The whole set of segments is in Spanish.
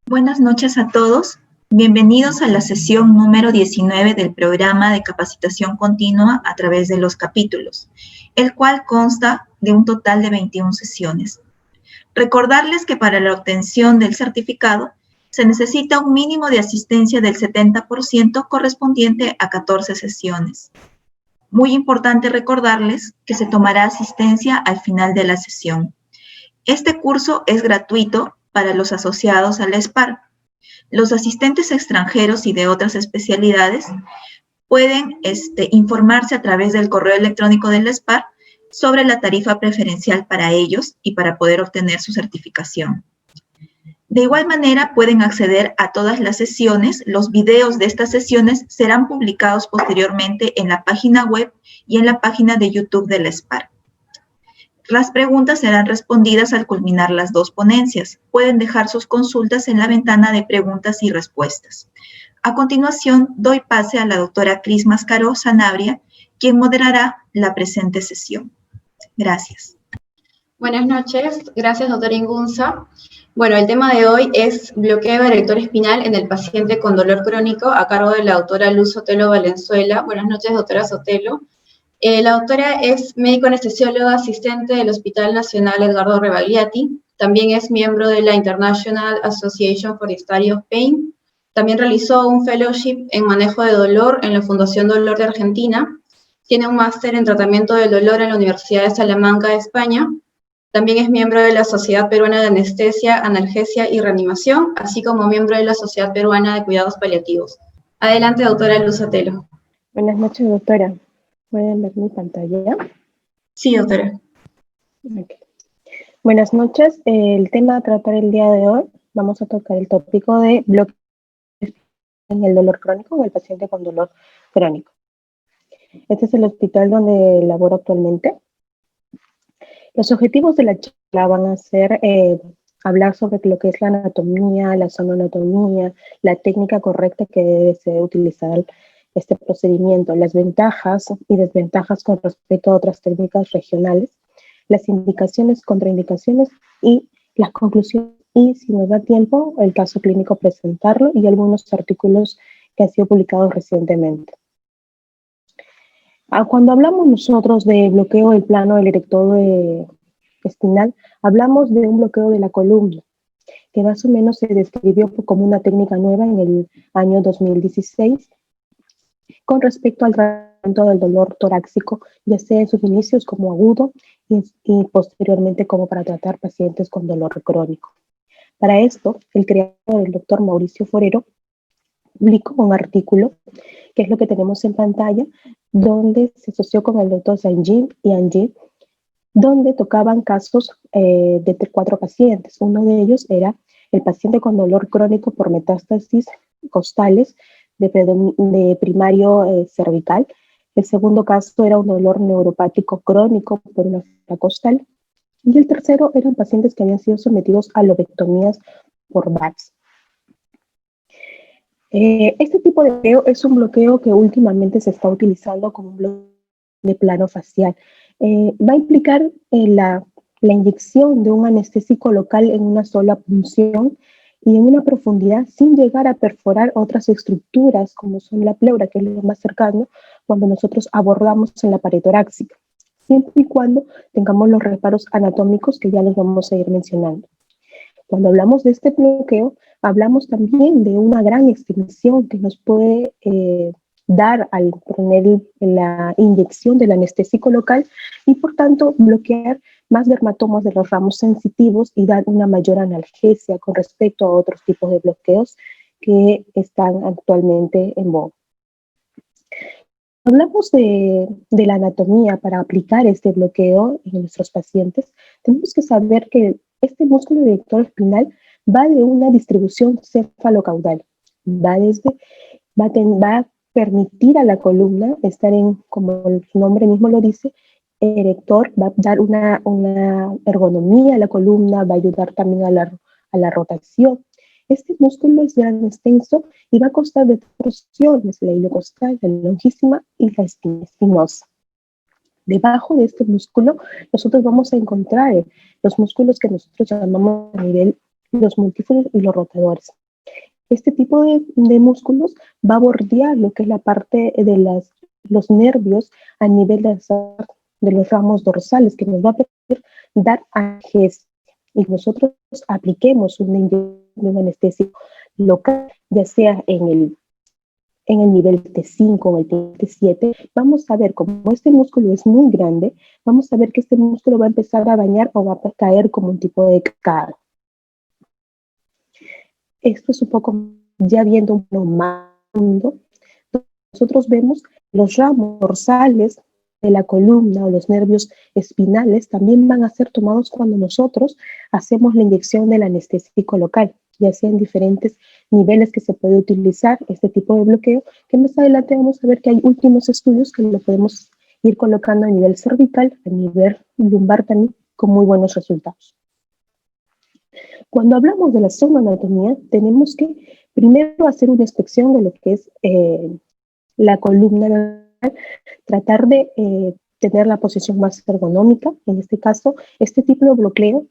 Buenas noches a todos. Bienvenidos a la sesión número 19 del programa de capacitación continua a través de los capítulos, el cual consta de un total de 21 sesiones. Recordarles que para la obtención del certificado se necesita un mínimo de asistencia del 70% correspondiente a 14 sesiones. Muy importante recordarles que se tomará asistencia al final de la sesión. Este curso es gratuito para los asociados a la SPAR. Los asistentes extranjeros y de otras especialidades pueden informarse a través del correo electrónico del SPAR sobre la tarifa preferencial para ellos y para poder obtener su certificación. De igual manera, pueden acceder a todas las sesiones. Los videos de estas sesiones serán publicados posteriormente en la página web y en la página de YouTube del SPAR. Las preguntas serán respondidas al culminar las dos ponencias. Pueden dejar sus consultas en la ventana de preguntas y respuestas. A continuación, doy pase a la doctora Cris Mascaró Sanabria, quien moderará la presente sesión. Gracias. Buenas noches, gracias doctora Ingunza. Bueno, el tema de hoy es bloqueo erector espinal en el paciente con dolor crónico a cargo de la doctora Luz Sotelo Valenzuela. Buenas noches, doctora Sotelo. La doctora es médico anestesióloga asistente del Hospital Nacional Edgardo Rebagliati. También es miembro de la International Association for the Study of Pain. También realizó un fellowship en manejo de dolor en la Fundación Dolor de Argentina. Tiene un máster en tratamiento del dolor en la Universidad de Salamanca de España. También es miembro de la Sociedad Peruana de Anestesia, Analgesia y Reanimación, así como miembro de la Sociedad Peruana de Cuidados Paliativos. Adelante, doctora Luz Sotelo. Buenas noches, doctora. ¿Pueden ver mi pantalla? Sí, doctora. Okay. Buenas noches. El tema a tratar el día de hoy, vamos a tocar el tópico de bloqueo en el dolor crónico en el paciente con dolor crónico. Este es el hospital donde laboro actualmente. Los objetivos de la charla van a ser hablar sobre lo que es la anatomía, la sonoanatomía, la técnica correcta que debe ser utilizar este procedimiento, las ventajas y desventajas con respecto a otras técnicas regionales, las indicaciones, contraindicaciones y las conclusiones, y si nos da tiempo, el caso clínico presentarlo y algunos artículos que han sido publicados recientemente. Cuando hablamos nosotros de bloqueo del plano del erector espinal, hablamos de un bloqueo de la columna, que más o menos se describió como una técnica nueva en el año 2016 con respecto al tratamiento del dolor torácico, ya sea en sus inicios como agudo y posteriormente como para tratar pacientes con dolor crónico. Para esto, el creador, el doctor Mauricio Forero, publicó un artículo, que es lo que tenemos en pantalla, donde se asoció con el doctor Saint-Jean y Angie, donde tocaban casos de 4 pacientes. Uno de ellos era el paciente con dolor crónico por metástasis costales de primario cervical. El segundo caso era un dolor neuropático crónico por una fibra costal. Y el tercero eran pacientes que habían sido sometidos a lobectomías por VATS. Este tipo de bloqueo es un bloqueo que últimamente se está utilizando como un bloqueo de plano facial. Va a implicar la inyección de un anestésico local en una sola punción y en una profundidad sin llegar a perforar otras estructuras como son la pleura, que es lo más cercano cuando nosotros abordamos en la pared torácica, siempre y cuando tengamos los reparos anatómicos que ya les vamos a ir mencionando. Cuando hablamos de este bloqueo, hablamos también de una gran extensión que nos puede dar al poner la inyección del anestésico local y por tanto bloquear más dermatomas de los ramos sensitivos y dar una mayor analgesia con respecto a otros tipos de bloqueos que están actualmente en boga. Hablamos de la anatomía para aplicar este bloqueo en nuestros pacientes. Tenemos que saber que este músculo erector espinal va de una distribución cefalocaudal. Va a permitir a la columna estar en, como su nombre mismo lo dice, erector, va a dar una ergonomía a la columna, va a ayudar también a la rotación. Este músculo es gran extenso y va a constar de 3 porciones, la ilocostal, la longísima y la espinosa. Debajo de este músculo nosotros vamos a encontrar los músculos que nosotros llamamos a nivel los múltiplos y los rotadores. Este tipo de músculos va a bordear lo que es la parte de los nervios a nivel de los ramos dorsales, que nos va a permitir dar analgesia. Y nosotros apliquemos un anestésico local, ya sea en el nivel T5 o el T7, vamos a ver, como este músculo es muy grande, vamos a ver que este músculo va a empezar a dañar o va a caer como un tipo de cascada. Esto es un poco ya viendo un más mundo. Nosotros vemos los ramos dorsales de la columna o los nervios espinales también van a ser tomados cuando nosotros hacemos la inyección del anestésico local, ya sea en diferentes niveles que se puede utilizar este tipo de bloqueo, que más adelante vamos a ver que hay últimos estudios que lo podemos ir colocando a nivel cervical, a nivel lumbar también, con muy buenos resultados. Cuando hablamos de la somnoanatomía, tenemos que primero hacer una inspección de lo que es la columna, tratar de tener la posición más ergonómica. En este caso, este tipo de bloqueo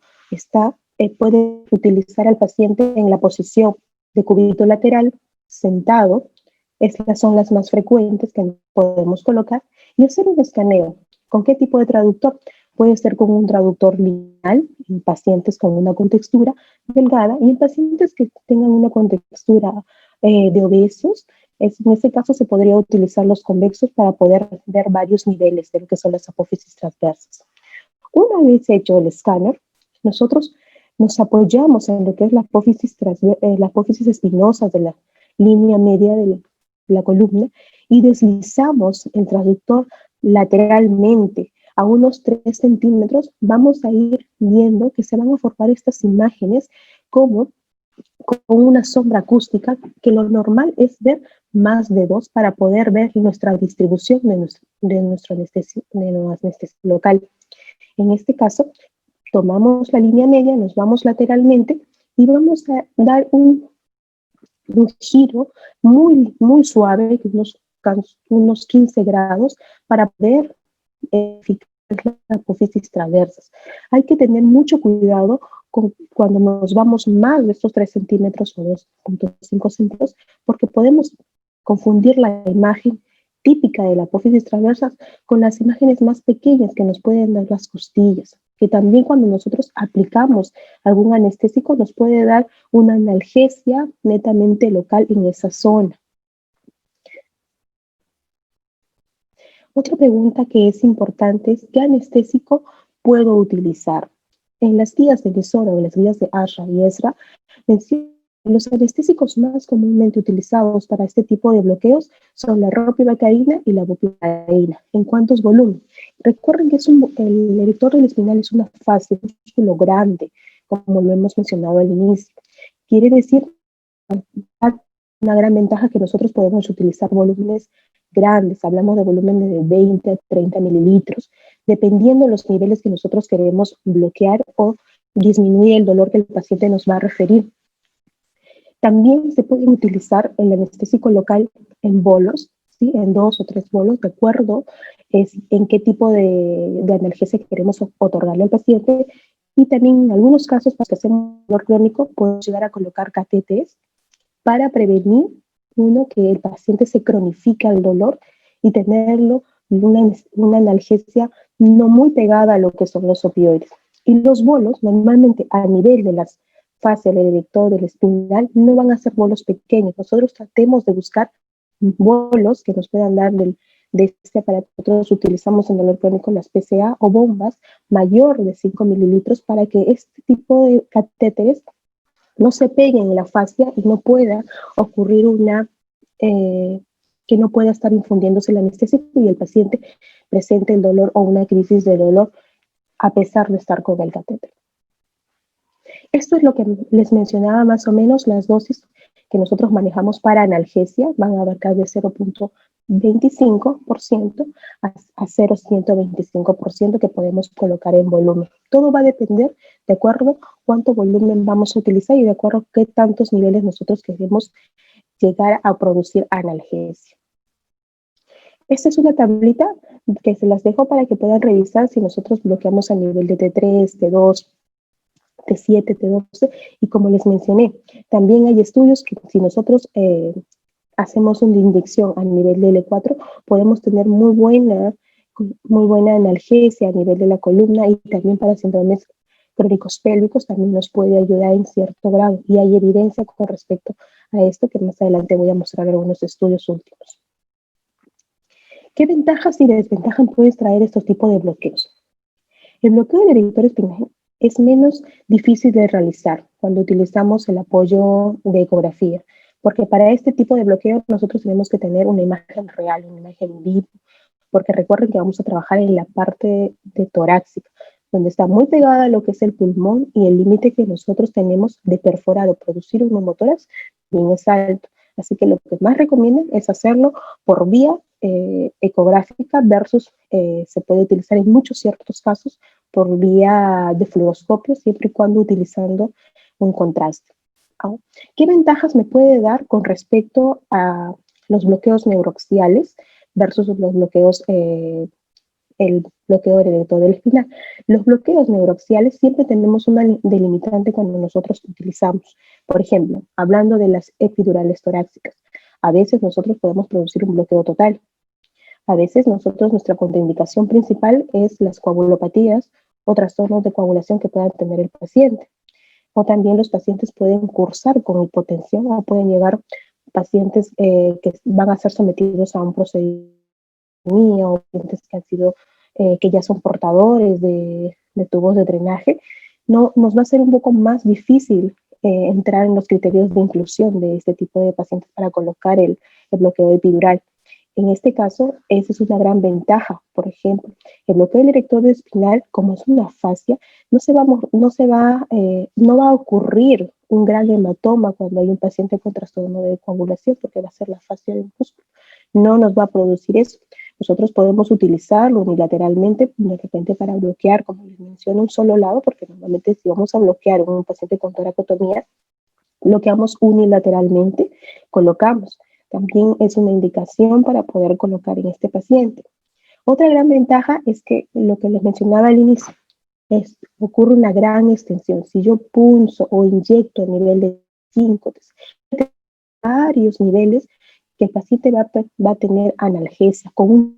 puede utilizar al paciente en la posición de cúbito lateral, sentado. Estas son las más frecuentes que podemos colocar. Y hacer un escaneo. ¿Con qué tipo de traductor? Puede ser con un traductor lineal en pacientes con una contextura delgada y en pacientes que tengan una contextura de obesos. En este caso se podría utilizar los convexos para poder ver varios niveles de lo que son las apófisis transversas. Una vez hecho el escáner, nosotros nos apoyamos en lo que es la apófisis espinosa de la línea media de la columna y deslizamos el traductor lateralmente a unos 3 centímetros. Vamos a ir viendo que se van a formar estas imágenes como con una sombra acústica, que lo normal es ver más de 2 para poder ver nuestra distribución de nuestro anestesia local. En este caso, tomamos la línea media, nos vamos lateralmente y vamos a dar un giro muy, muy suave, unos 15 grados, para poder verificar las apófisis transversas. Hay que tener mucho cuidado cuando nos vamos más de estos 3 centímetros o 2.5 centímetros, porque podemos confundir la imagen típica de la apófisis transversas con las imágenes más pequeñas que nos pueden dar las costillas, que también cuando nosotros aplicamos algún anestésico nos puede dar una analgesia netamente local en esa zona. Otra pregunta que es importante es: ¿qué anestésico puedo utilizar? En las guías de Lisora o en las guías de ASHA y ESRA mencionan los anestésicos más comúnmente utilizados para este tipo de bloqueos son la ropivacaína y la bupivacaína. ¿En cuántos volúmenes? Recuerden que el erector del espinal es una fase, un músculo grande, como lo hemos mencionado al inicio. Quiere decir una gran ventaja que nosotros podemos utilizar volúmenes grandes, hablamos de volúmenes de 20 a 30 mililitros, dependiendo de los niveles que nosotros queremos bloquear o disminuir el dolor que el paciente nos va a referir. También se pueden utilizar el anestésico local en bolos, ¿sí? En 2 o 3 bolos, de acuerdo en qué tipo de analgesia queremos otorgarle al paciente. Y también en algunos casos, para que hacemos dolor crónico, podemos llegar a colocar catéteres para prevenir, que el paciente se cronifica el dolor y tenerlo una analgesia no muy pegada a lo que son los opioides. Y los bolos, normalmente a nivel de las fases del erector, del espinal, no van a ser bolos pequeños. Nosotros tratemos de buscar bolos que nos puedan dar de este aparato. Nosotros utilizamos en dolor crónico las PCA o bombas mayor de 5 mililitros para que este tipo de catéteres no se peguen en la fascia y no pueda ocurrir que no pueda estar infundiéndose el anestésico y el paciente presente el dolor o una crisis de dolor a pesar de estar con el catéter. Esto es lo que les mencionaba, más o menos las dosis que nosotros manejamos para analgesia. Van a abarcar de 0.25% a 0.125% que podemos colocar en volumen. Todo va a depender de acuerdo cuánto volumen vamos a utilizar y de acuerdo a qué tantos niveles nosotros queremos llegar a producir analgesia. Esta es una tablita que se las dejo para que puedan revisar si nosotros bloqueamos a nivel de T3, T2, T7, T12, y como les mencioné, también hay estudios que si nosotros hacemos una inyección a nivel de L4, podemos tener muy buena analgesia a nivel de la columna, y también para síndromes crónicos pélvicos también nos puede ayudar en cierto grado, y hay evidencia con respecto a esto que más adelante voy a mostrar algunos estudios últimos. ¿Qué ventajas y desventajas pueden traer estos tipos de bloqueos? El bloqueo del erector espinal es menos difícil de realizar cuando utilizamos el apoyo de ecografía, porque para este tipo de bloqueo nosotros tenemos que tener una imagen real, una imagen viva, porque recuerden que vamos a trabajar en la parte de torácica, donde está muy pegada a lo que es el pulmón, y el límite que nosotros tenemos de perforar o producir un neumotórax bien es alto. Así que lo que más recomiendan es hacerlo por vía ecográfica versus se puede utilizar en muchos ciertos casos por vía de fluoroscopio, siempre y cuando utilizando un contraste. ¿Qué ventajas me puede dar con respecto a los bloqueos neuroaxiales versus los bloqueos, el bloqueo hereditario del espinal? Los bloqueos neuroaxiales siempre tenemos una delimitante cuando nosotros utilizamos. Por ejemplo, hablando de las epidurales torácicas, a veces nosotros podemos producir un bloqueo total. A veces nuestra contraindicación principal es las coagulopatías o trastornos de coagulación que pueda tener el paciente. O también los pacientes pueden cursar con hipotensión, o pueden llegar pacientes que van a ser sometidos a un procedimiento, o pacientes que han sido, que ya son portadores de tubos de drenaje. No, nos va a ser un poco más difícil entrar en los criterios de inclusión de este tipo de pacientes para colocar el bloqueo epidural. En este caso, esa es una gran ventaja. Por ejemplo, el bloqueo del erector espinal, como es una fascia, no va a ocurrir un gran hematoma cuando hay un paciente con trastorno de coagulación, porque va a ser la fascia del músculo. No nos va a producir eso. Nosotros podemos utilizarlo unilateralmente, de repente para bloquear, como les menciono, un solo lado, porque normalmente si vamos a bloquear un paciente con toracotomía, bloqueamos unilateralmente, colocamos. También es una indicación para poder colocar en este paciente. Otra gran ventaja es que lo que les mencionaba al inicio, ocurre una gran extensión. Si yo punzo o inyecto a nivel de 5, varios niveles, que el paciente va a tener analgesia con una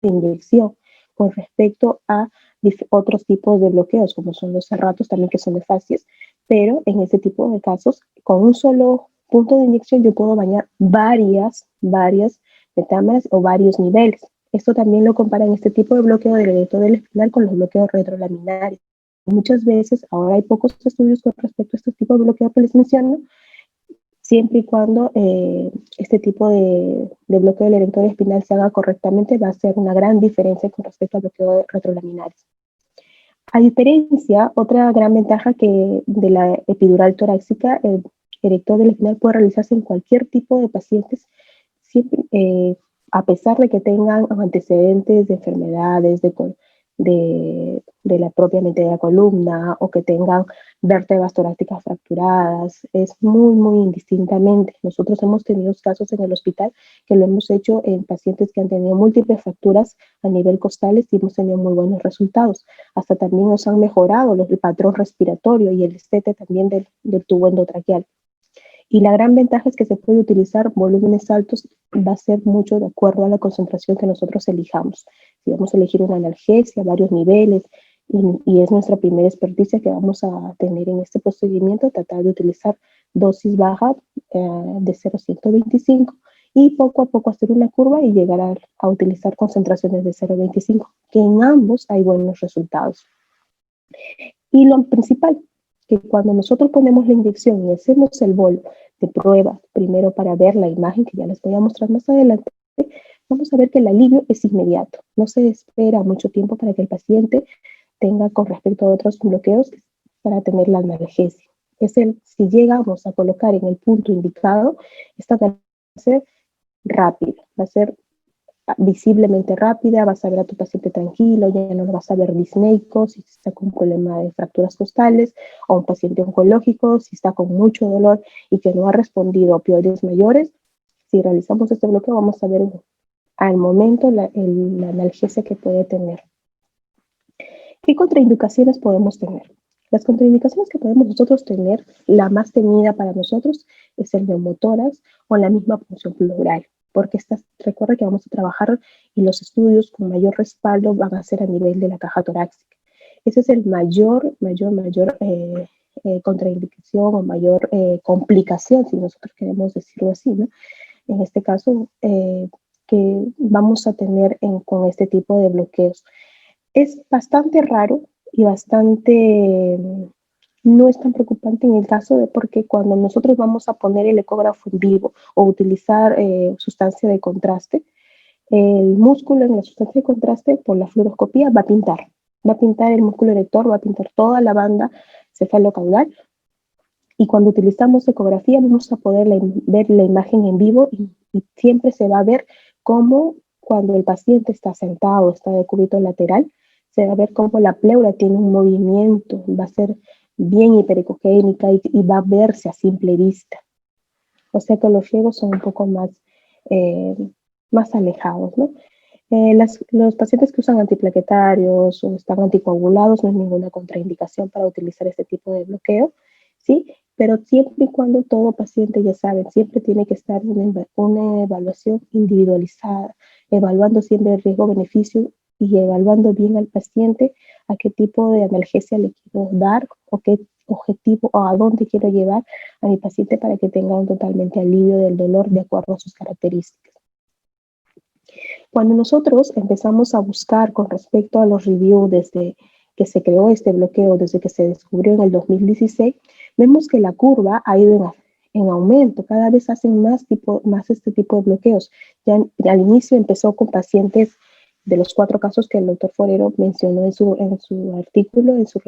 inyección con respecto a otros tipos de bloqueos, como son los cerratos también, que son de fascias, pero en este tipo de casos, con un solo punto de inyección yo puedo bañar varias metámeras o varios niveles. Esto también lo compara en este tipo de bloqueo del erector del espinal con los bloqueos retrolaminares. Muchas veces, ahora hay pocos estudios con respecto a este tipo de bloqueo que les menciono, siempre y cuando este tipo de bloqueo del erector espinal se haga correctamente, va a ser una gran diferencia con respecto al bloqueo retrolaminares. A diferencia, otra gran ventaja que de la epidural torácica, el erector del espinal puede realizarse en cualquier tipo de pacientes, siempre, a pesar de que tengan antecedentes de enfermedades de la propiamente de la columna, o que tengan vértebras torácicas fracturadas. Es muy indistintamente. Nosotros hemos tenido casos en el hospital que lo hemos hecho en pacientes que han tenido múltiples fracturas a nivel costales, y hemos tenido muy buenos resultados. Hasta también nos han mejorado el patrón respiratorio y el estete también del tubo endotraqueal. Y la gran ventaja es que se puede utilizar volúmenes altos, va a ser mucho de acuerdo a la concentración que nosotros elijamos. Si vamos a elegir una analgesia, varios niveles, y es nuestra primera experticia que vamos a tener en este procedimiento, tratar de utilizar dosis baja de 0,125, y poco a poco hacer una curva y llegar a utilizar concentraciones de 0,25, que en ambos hay buenos resultados. Y lo principal, que cuando nosotros ponemos la inyección y hacemos el bolo de prueba, primero para ver la imagen, que ya les voy a mostrar más adelante, vamos a ver que el alivio es inmediato. No se espera mucho tiempo para que el paciente tenga, con respecto a otros bloqueos, para tener la analgesia. Si llegamos a colocar en el punto indicado, esta va a ser rápida, va a ser visiblemente rápida, vas a ver a tu paciente tranquilo, ya no lo vas a ver disneico si está con un problema de fracturas costales, o un paciente oncológico si está con mucho dolor y que no ha respondido a opioides mayores. Si realizamos este bloqueo, vamos a ver al momento la analgesia que puede tener. ¿Qué contraindicaciones podemos tener? Las contraindicaciones que podemos nosotros tener, la más temida para nosotros es el neumotórax o la misma punción pleural, porque recuerda que vamos a trabajar y los estudios con mayor respaldo van a ser a nivel de la caja torácica. Ese es el mayor contraindicación o mayor complicación, si nosotros queremos decirlo así, ¿no? En este caso, que vamos a tener con este tipo de bloqueos. Es bastante raro y bastante, no es tan preocupante en el caso de porque cuando nosotros vamos a poner el ecógrafo en vivo o utilizar sustancia de contraste, el músculo en la sustancia de contraste por la fluoroscopía va a pintar el músculo erector, va a pintar toda la banda cefalocaudal, y cuando utilizamos ecografía vamos a poder ver la imagen en vivo y siempre se va a ver cómo cuando el paciente está sentado, está de cúbito lateral, se va a ver cómo la pleura tiene un movimiento, va a ser bien hiperecogénica y va a verse a simple vista. O sea que los riesgos son un poco más alejados, ¿no? Los pacientes que usan antiplaquetarios o están anticoagulados no es ninguna contraindicación para utilizar este tipo de bloqueo, ¿sí? Pero siempre y cuando todo paciente, ya saben, siempre tiene que estar una evaluación individualizada, evaluando siempre el riesgo-beneficio y evaluando bien al paciente a qué tipo de analgesia le quiero dar o qué objetivo o a dónde quiero llevar a mi paciente para que tenga un totalmente alivio del dolor de acuerdo a sus características. Cuando nosotros empezamos a buscar con respecto a los reviews desde que se creó este bloqueo, desde que se descubrió en el 2016, vemos que la curva ha ido en aumento. Cada vez hacen más este tipo de bloqueos. Ya al inicio empezó con pacientes de los 4 casos que el doctor Forero mencionó en su artículo, en su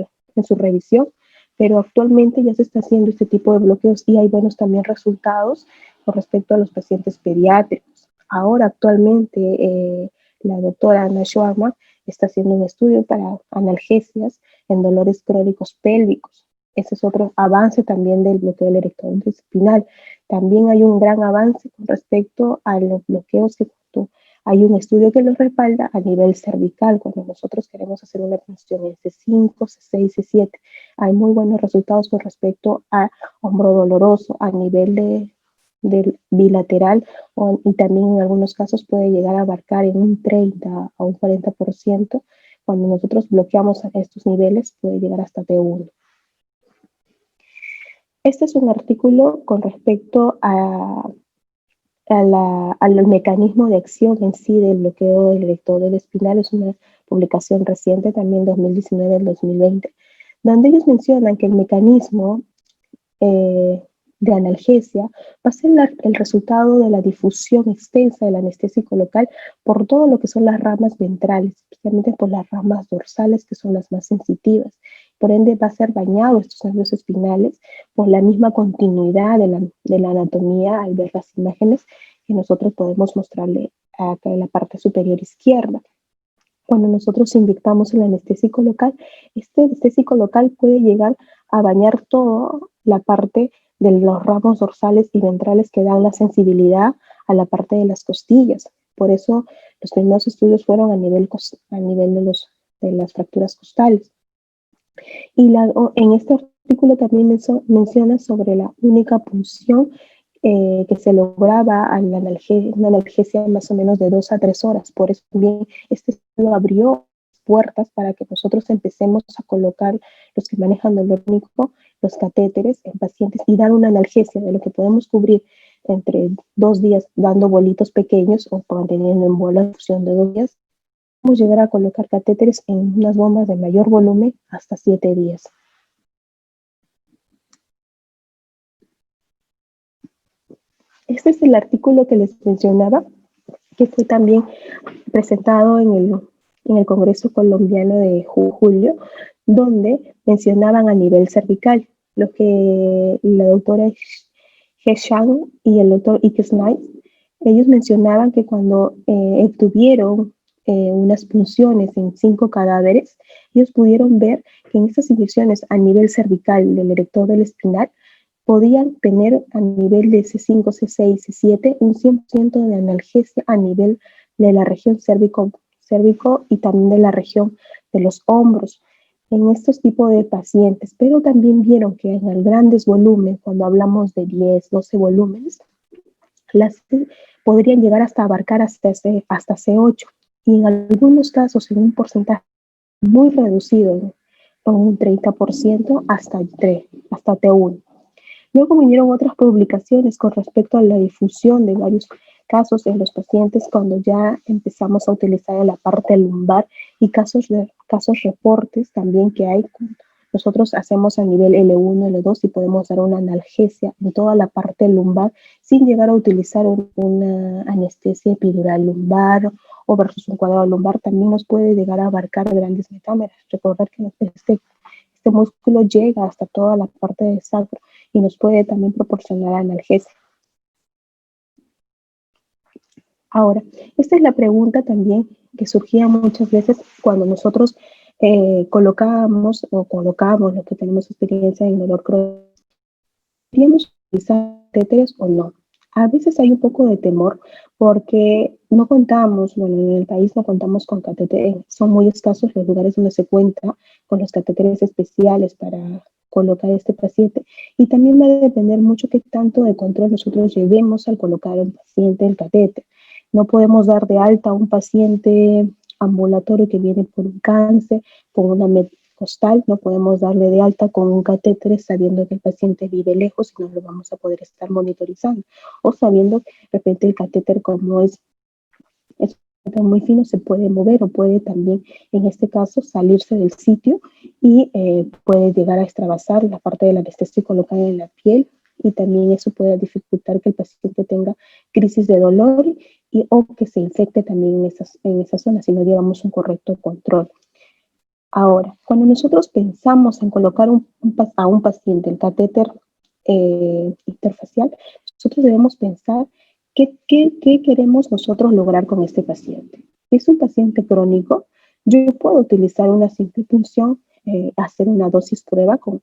revisión, pero actualmente ya se está haciendo este tipo de bloqueos y hay buenos también resultados con respecto a los pacientes pediátricos. Ahora, actualmente, la doctora Ana Schwarma está haciendo un estudio para analgesias en dolores crónicos pélvicos. Ese es otro avance también del bloqueo del erector espinal. También hay un gran avance con respecto a los bloqueos que hay un estudio que los respalda a nivel cervical, cuando nosotros queremos hacer una punción en C5, C6, C7. Hay muy buenos resultados con respecto a hombro doloroso, a nivel del bilateral, y también en algunos casos puede llegar a abarcar en un 30 a un 40%. Cuando nosotros bloqueamos estos niveles puede llegar hasta T1. Este es un artículo con respecto al mecanismo de acción en sí del bloqueo del erector espinal. Es una publicación reciente, también 2019-2020, donde ellos mencionan que el mecanismo de analgesia va a ser el resultado de la difusión extensa del anestésico local por todo lo que son las ramas ventrales, especialmente por las ramas dorsales, que son las más sensitivas. Por ende, va a ser bañado estos nervios espinales por la misma continuidad de la anatomía al ver las imágenes que nosotros podemos mostrarle acá en la parte superior izquierda. Cuando nosotros inyectamos el anestésico local, este anestésico local puede llegar a bañar toda la parte de los ramos dorsales y ventrales que dan la sensibilidad a la parte de las costillas. Por eso los primeros estudios fueron a nivel de las fracturas costales. Y en este artículo también menciona sobre la única punción que se lograba a una analgesia más o menos de 2 a 3 horas. Por eso también este estudio abrió puertas para que nosotros empecemos a colocar, los que manejan dolor crónico, los catéteres en pacientes y dar una analgesia de lo que podemos cubrir entre 2 días dando bolitos pequeños o manteniendo en bola infusión de 2 días. Podemos llegar a colocar catéteres en unas bombas de mayor volumen hasta 7 días. Este es el artículo que les mencionaba, que fue también presentado en el Congreso Colombiano de julio, donde mencionaban a nivel cervical, lo que la doctora Heshang y el doctor Ikesnight, ellos mencionaban que cuando obtuvieron unas punciones en 5 cadáveres, ellos pudieron ver que en estas inyecciones a nivel cervical del erector del espinal podían tener a nivel de C5, C6, C7 un 100% de analgesia a nivel de la región cérvico y también de la región de los hombros. en estos tipos de pacientes, pero también vieron que en el grandes volúmenes, cuando hablamos de 10, 12 volúmenes, las podrían llegar hasta abarcar hasta C8 y en algunos casos en un porcentaje muy reducido, con un 30% hasta T1. Luego vinieron otras publicaciones con respecto a la difusión de varios casos en los pacientes cuando ya empezamos a utilizar la parte lumbar y casos reportes también que hay. Nosotros hacemos a nivel L1, L2 y podemos dar una analgesia en toda la parte lumbar sin llegar a utilizar una anestesia epidural lumbar o versus un cuadrado lumbar. También nos puede llegar a abarcar grandes metámeras. Recordar que este músculo llega hasta toda la parte del sacro y nos puede también proporcionar analgesia. Ahora, esta es la pregunta también que surgía muchas veces cuando nosotros colocamos lo que tenemos experiencia en dolor crónico. ¿Deberíamos utilizar catéteres o no? A veces hay un poco de temor porque no contamos, bueno, en el país no contamos con catéteres, son muy escasos los lugares donde se cuenta con los catéteres especiales para colocar a este paciente y también va a depender mucho qué tanto de control nosotros llevemos al colocar a un paciente el catéter. No podemos dar de alta a un paciente ambulatorio que viene por un cáncer, por una costal, no podemos darle de alta con un catéter sabiendo que el paciente vive lejos y no lo vamos a poder estar monitorizando, o sabiendo que de repente el catéter como es muy fino se puede mover o puede también en este caso salirse del sitio y puede llegar a extravasar la parte del anestesia colocada en la piel y también eso puede dificultar que el paciente tenga crisis de dolor o que se infecte también en esas zonas si no llevamos un correcto control. Ahora, cuando nosotros pensamos en colocar a un paciente el catéter interfacial, nosotros debemos pensar qué queremos nosotros lograr con este paciente. Si es un paciente crónico, yo puedo utilizar una simple punción, hacer una dosis prueba con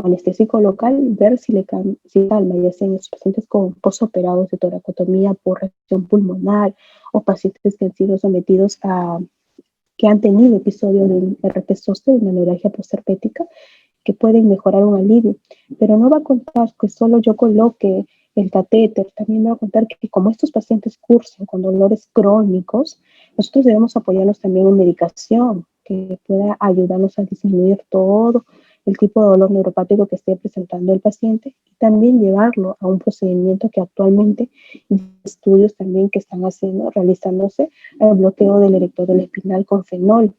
anestésico local, ver si calma, ya sea en los pacientes con posoperados de toracotomía por reacción pulmonar o pacientes que han sido sometidos que han tenido episodios de herpes zóster, de una neuralgia postherpética, que pueden mejorar un alivio. Pero no va a contar que solo yo coloque el catéter, también va a contar que como estos pacientes cursan con dolores crónicos, nosotros debemos apoyarnos también en medicación que pueda ayudarnos a disminuir todo el tipo de dolor neuropático que esté presentando el paciente y también llevarlo a un procedimiento que actualmente estudios también que están realizándose el bloqueo del erector espinal con fenol,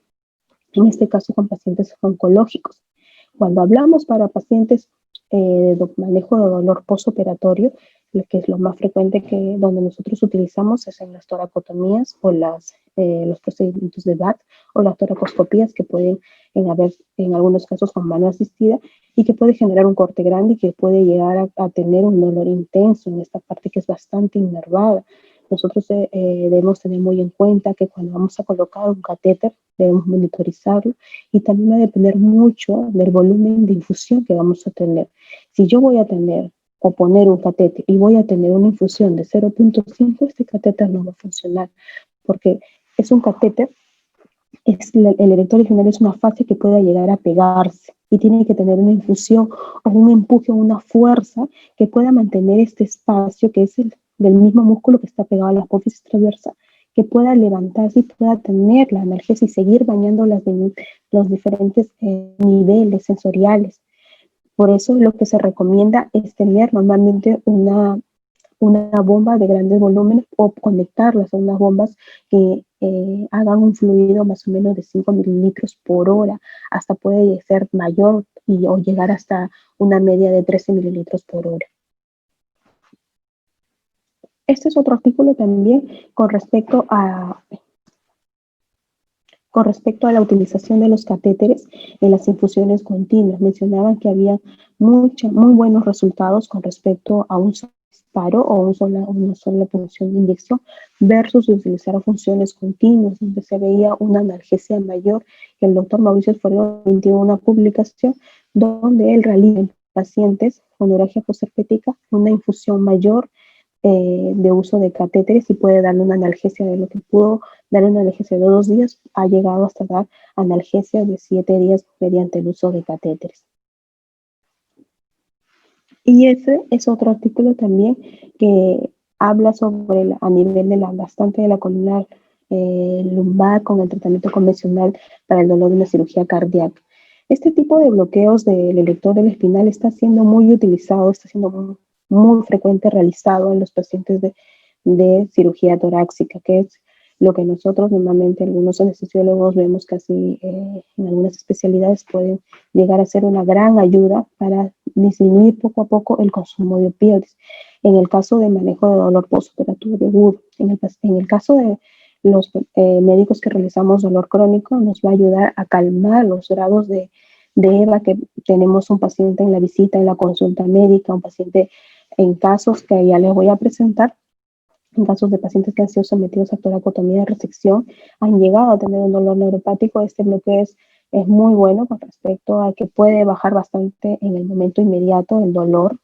en este caso con pacientes oncológicos. Cuando hablamos para pacientes de manejo de dolor postoperatorio, lo que es lo más frecuente donde nosotros utilizamos es en las toracotomías o los procedimientos de BAT o las toracoscopías que pueden haber en algunos casos con mano asistida y que puede generar un corte grande y que puede llegar a tener un dolor intenso en esta parte que es bastante innervada. Nosotros debemos tener muy en cuenta que cuando vamos a colocar un catéter debemos monitorizarlo y también va a depender mucho del volumen de infusión que vamos a tener. Si yo voy a tener o poner un catéter y voy a tener una infusión de 0.5, este catéter no va a funcionar porque es un catéter, el erector original es una fase que pueda llegar a pegarse y tiene que tener una infusión o un empuje o una fuerza que pueda mantener este espacio que es del mismo músculo que está pegado a la apófisis transversa, que pueda levantarse y pueda tener la analgesia y seguir bañando los diferentes niveles sensoriales. Por eso lo que se recomienda es tener normalmente una bomba de grandes volúmenes o conectarlas a unas bombas que hagan un fluido más o menos de 5 mililitros por hora, hasta puede ser mayor o llegar hasta una media de 13 mililitros por hora. Este es otro artículo también con respecto a la utilización de los catéteres en las infusiones continuas. Mencionaban que había muy buenos resultados con respecto a un solo disparo o una sola punción de inyección versus utilizar funciones continuas, donde se veía una analgesia mayor. El doctor Mauricio Forero emitió una publicación donde él realiza en pacientes con neuralgia postherpética una infusión mayor de uso de catéteres y puede darle una analgesia de lo que pudo dar una analgesia de 2 días, ha llegado hasta dar analgesia de 7 días mediante el uso de catéteres. Y ese es otro artículo también que habla sobre a nivel de la bastante de la columna lumbar con el tratamiento convencional para el dolor de una cirugía cardíaca. Este tipo de bloqueos del elector del espinal está siendo muy utilizado, está siendo muy frecuente realizado en los pacientes de cirugía torácica, que es lo que nosotros normalmente algunos anestesiólogos vemos casi en algunas especialidades pueden llegar a ser una gran ayuda para disminuir poco a poco el consumo de opioides. En el caso de manejo de dolor postoperatorio agudo, en el caso de los médicos que realizamos dolor crónico, nos va a ayudar a calmar los grados de EVA que tenemos un paciente en la visita, en la consulta médica, un paciente en casos que ya les voy a presentar, en casos de pacientes que han sido sometidos a toracotomía de resección, han llegado a tener un dolor neuropático. Este bloqueo es muy bueno con respecto a que puede bajar bastante en el momento inmediato el dolor,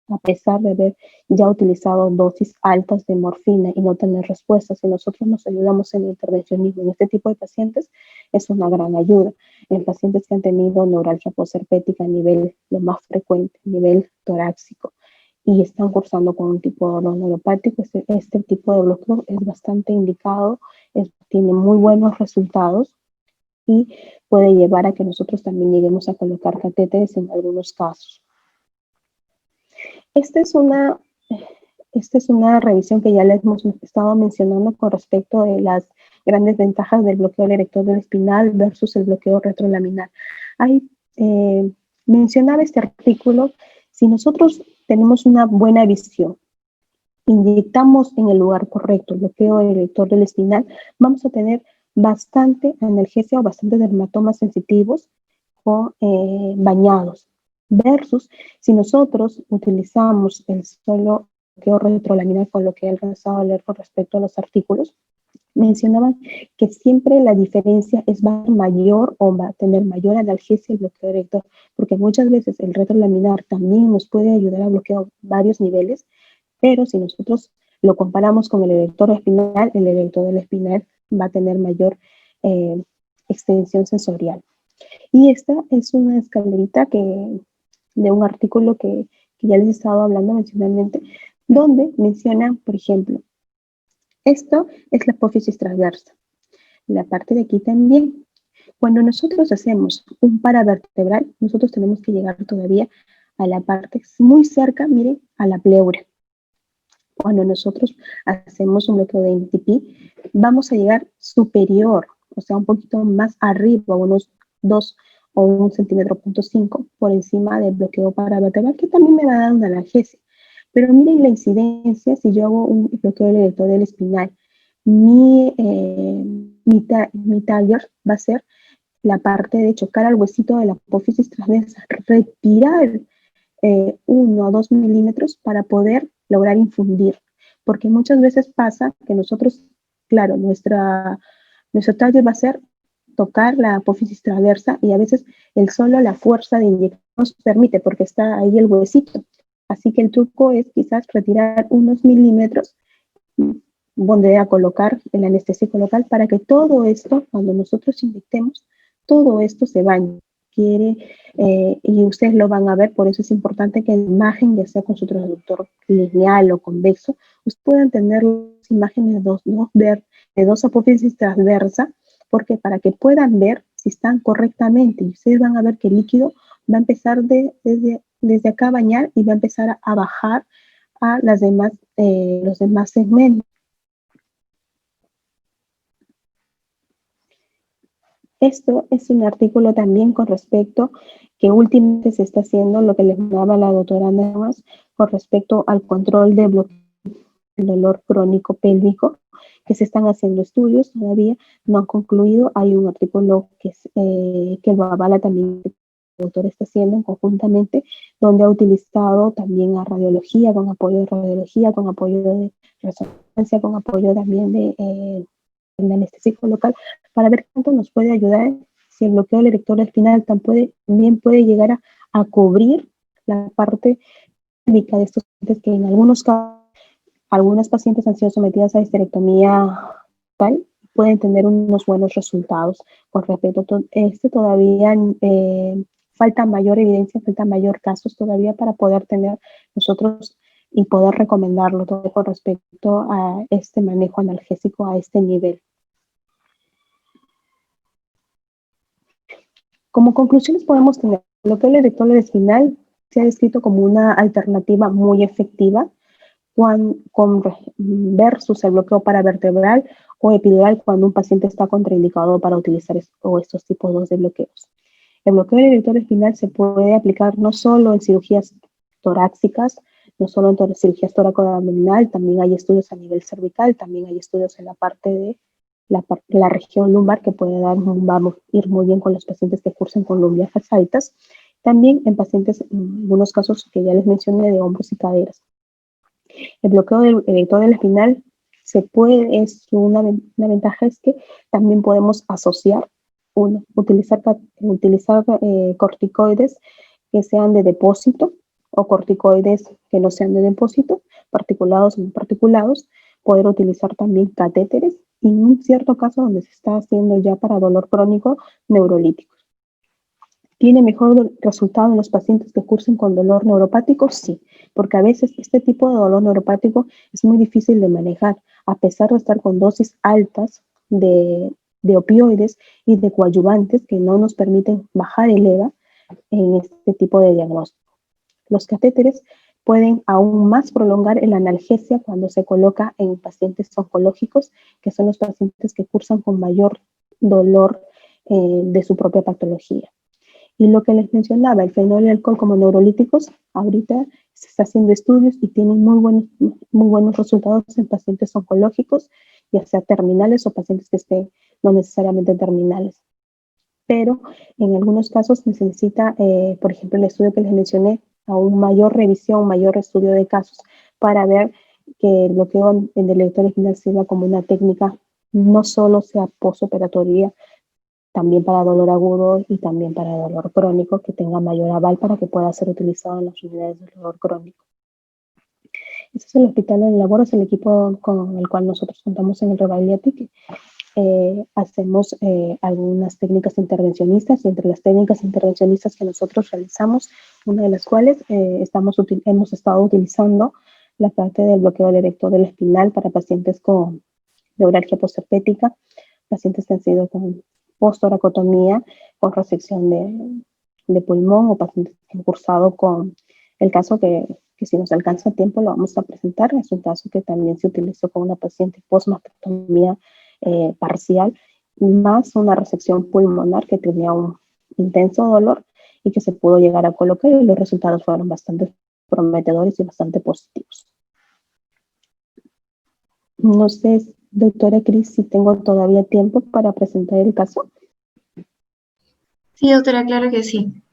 a pesar de haber ya utilizado dosis altas de morfina y no tener respuesta. Si nosotros nos ayudamos en el intervencionismo en este tipo de pacientes, es una gran ayuda. En pacientes que han tenido neuralgia posherpética a nivel lo más frecuente, a nivel torácico, y están cursando con un tipo de dolor neuropático, este tipo de bloqueo es bastante indicado, tiene muy buenos resultados y puede llevar a que nosotros también lleguemos a colocar catéteres en algunos casos. Esta es una revisión que ya les hemos estado mencionando con respecto de las grandes ventajas del bloqueo del erector del espinal versus el bloqueo retrolaminar. Mencionaba este artículo, si nosotros tenemos una buena visión, inyectamos en el lugar correcto el bloqueo del erector del espinal, vamos a tener bastante analgesia o bastante dermatomas sensitivos o bañados. Versus si nosotros utilizamos el solo bloqueo retrolaminar, con lo que he alcanzado a leer con respecto a los artículos, mencionaban que siempre la diferencia va a ser mayor o va a tener mayor analgesia el bloqueo erector, porque muchas veces el retrolaminar también nos puede ayudar a bloquear varios niveles, pero si nosotros lo comparamos con el erector espinal, el erector del espinal va a tener mayor extensión sensorial. Y esta es una escalerita de un artículo que ya les he estado hablando mencionalmente, donde mencionan, por ejemplo, esto es la apófisis transversa. La parte de aquí también. Cuando nosotros hacemos un paravertebral, nosotros tenemos que llegar todavía a la parte muy cerca, miren, a la pleura. Cuando nosotros hacemos un bloqueo de NTP, vamos a llegar superior, o sea, un poquito más arriba, unos 2 o 1,5 centímetros por encima del bloqueo paravertebral, que también me va a dar una analgesia. Pero miren la incidencia, si yo hago un bloqueo del erector del espinal, mi target va a ser la parte de chocar al huesito de la apófisis transversa, retirar 1 o 2 milímetros para poder lograr infundir. Porque muchas veces pasa que nosotros, claro, nuestro target va a ser tocar la apófisis transversa y a veces la fuerza de inyección nos permite porque está ahí el huesito. Así que el truco es quizás retirar unos milímetros donde a colocar el anestésico local para que todo esto, cuando nosotros inyectemos, todo esto se bañe. Y ustedes lo van a ver, por eso es importante que en la imagen, ya sea con su traductor lineal o convexo, ustedes puedan tener las imágenes de dos apófisis transversa, porque para que puedan ver si están correctamente, y ustedes van a ver que el líquido va a empezar desde acá a bañar y va a empezar a bajar a los demás segmentos. Esto es un artículo también con respecto que últimamente se está haciendo, lo que les daba la doctora Navas, con respecto al control de bloqueo del dolor crónico pélvico, que se están haciendo estudios, todavía no han concluido. Hay un artículo que lo avala también, que el doctor está haciendo conjuntamente, donde ha utilizado también a radiología, con apoyo de radiología, con apoyo de resonancia, con apoyo también de el anestésico local, para ver cuánto nos puede ayudar si el bloqueo del erector espinal también puede llegar a cubrir la parte pélvica de estos pacientes que en algunos casos Algunas pacientes han sido sometidas a histerectomía total, pueden tener unos buenos resultados. Con respecto a todavía falta mayor evidencia, falta mayor casos todavía para poder tener nosotros y poder recomendarlo todo con respecto a este manejo analgésico a este nivel. Como conclusiones podemos tener lo que el erector espinal se ha descrito como una alternativa muy efectiva versus el bloqueo paravertebral o epidural cuando un paciente está contraindicado para utilizar estos tipos 2 de bloqueos. El bloqueo del erector espinal se puede aplicar no solo en cirugías torácicas, no solo en cirugías toracoabdominal, también hay estudios a nivel cervical, también hay estudios en la parte de la región lumbar que puede ir muy bien con los pacientes que cursan con lumbiajas altas, también en pacientes, en algunos casos que ya les mencioné, de hombros y caderas. El bloqueo del erector del espinal una ventaja es que también podemos asociar, utilizar corticoides que sean de depósito o corticoides que no sean de depósito, particulados o no particulados, poder utilizar también catéteres y en un cierto caso donde se está haciendo ya para dolor crónico, neurolíticos. ¿Tiene mejor resultado en los pacientes que cursen con dolor neuropático? Sí, porque a veces este tipo de dolor neuropático es muy difícil de manejar, a pesar de estar con dosis altas de opioides y de coadyuvantes que no nos permiten bajar el EVA en este tipo de diagnóstico. Los catéteres pueden aún más prolongar la analgesia cuando se coloca en pacientes oncológicos, que son los pacientes que cursan con mayor dolor de su propia patología. Y lo que les mencionaba, el fenol y el alcohol como neurolíticos, ahorita se está haciendo estudios y tienen muy buenos resultados en pacientes oncológicos, ya sea terminales o pacientes que estén no necesariamente terminales. Pero en algunos casos se necesita, por ejemplo, el estudio que les mencioné, aún mayor revisión, mayor estudio de casos para ver que el bloqueo en el erector espinal sirva como una técnica, no solo sea postoperatoria, también para dolor agudo y también para dolor crónico, que tenga mayor aval para que pueda ser utilizado en las unidades de dolor crónico. Este es el hospital en labor, es el equipo con el cual nosotros contamos en el Rebagliati. Hacemos algunas técnicas intervencionistas y entre las técnicas intervencionistas que nosotros realizamos, una de las cuales hemos estado utilizando la parte del bloqueo del erector del espinal para pacientes con neuralgia postherpética, pacientes que han sido con postoracotomía, con resección de pulmón o pacientes que han cursado con el caso que si nos alcanza tiempo lo vamos a presentar. Es un caso que también se utilizó con una paciente postmastectomía parcial, más una resección pulmonar que tenía un intenso dolor y que se pudo llegar a colocar y los resultados fueron bastante prometedores y bastante positivos. No sé, doctora Cris, si tengo todavía tiempo para presentar el caso. Sí, doctora, claro que sí.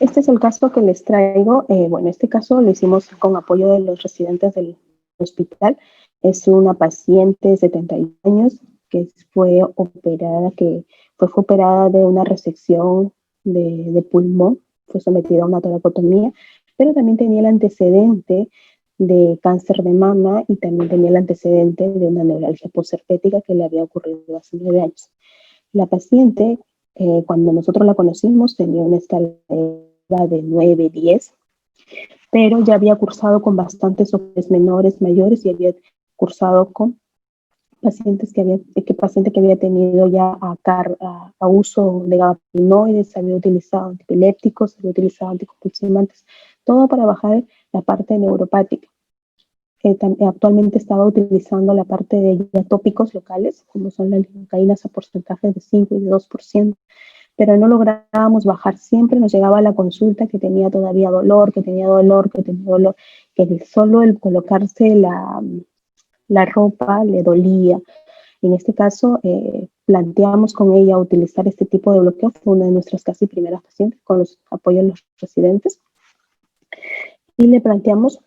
Este es el caso que les traigo. Bueno, este caso lo hicimos con apoyo de los residentes del hospital. Es una paciente de 71 años que fue operada de una resección de pulmón, fue sometida a una toracotomía, pero también tenía el antecedente de cáncer de mama y también tenía el antecedente de una neuralgia postherpética que le había ocurrido hace 9 años. La paciente, cuando nosotros la conocimos, tenía una escala de 9, 10, pero ya había cursado con bastantes opciones menores, mayores, y había cursado con paciente que había tenido ya a uso de gabapentinoides, había utilizado antiepilépticos, había utilizado anticonvulsivantes, todo para bajar la parte neuropática. Actualmente estaba utilizando la parte de tópicos locales, como son las lidocaínas a porcentajes de 5 y de 2%, pero no lográbamos bajar. Siempre nos llegaba a la consulta que tenía todavía dolor, que solo el colocarse la ropa le dolía. En este caso, planteamos con ella utilizar este tipo de bloqueo. Fue una de nuestras casi primeras pacientes con los apoyos de los residentes. Y le planteamos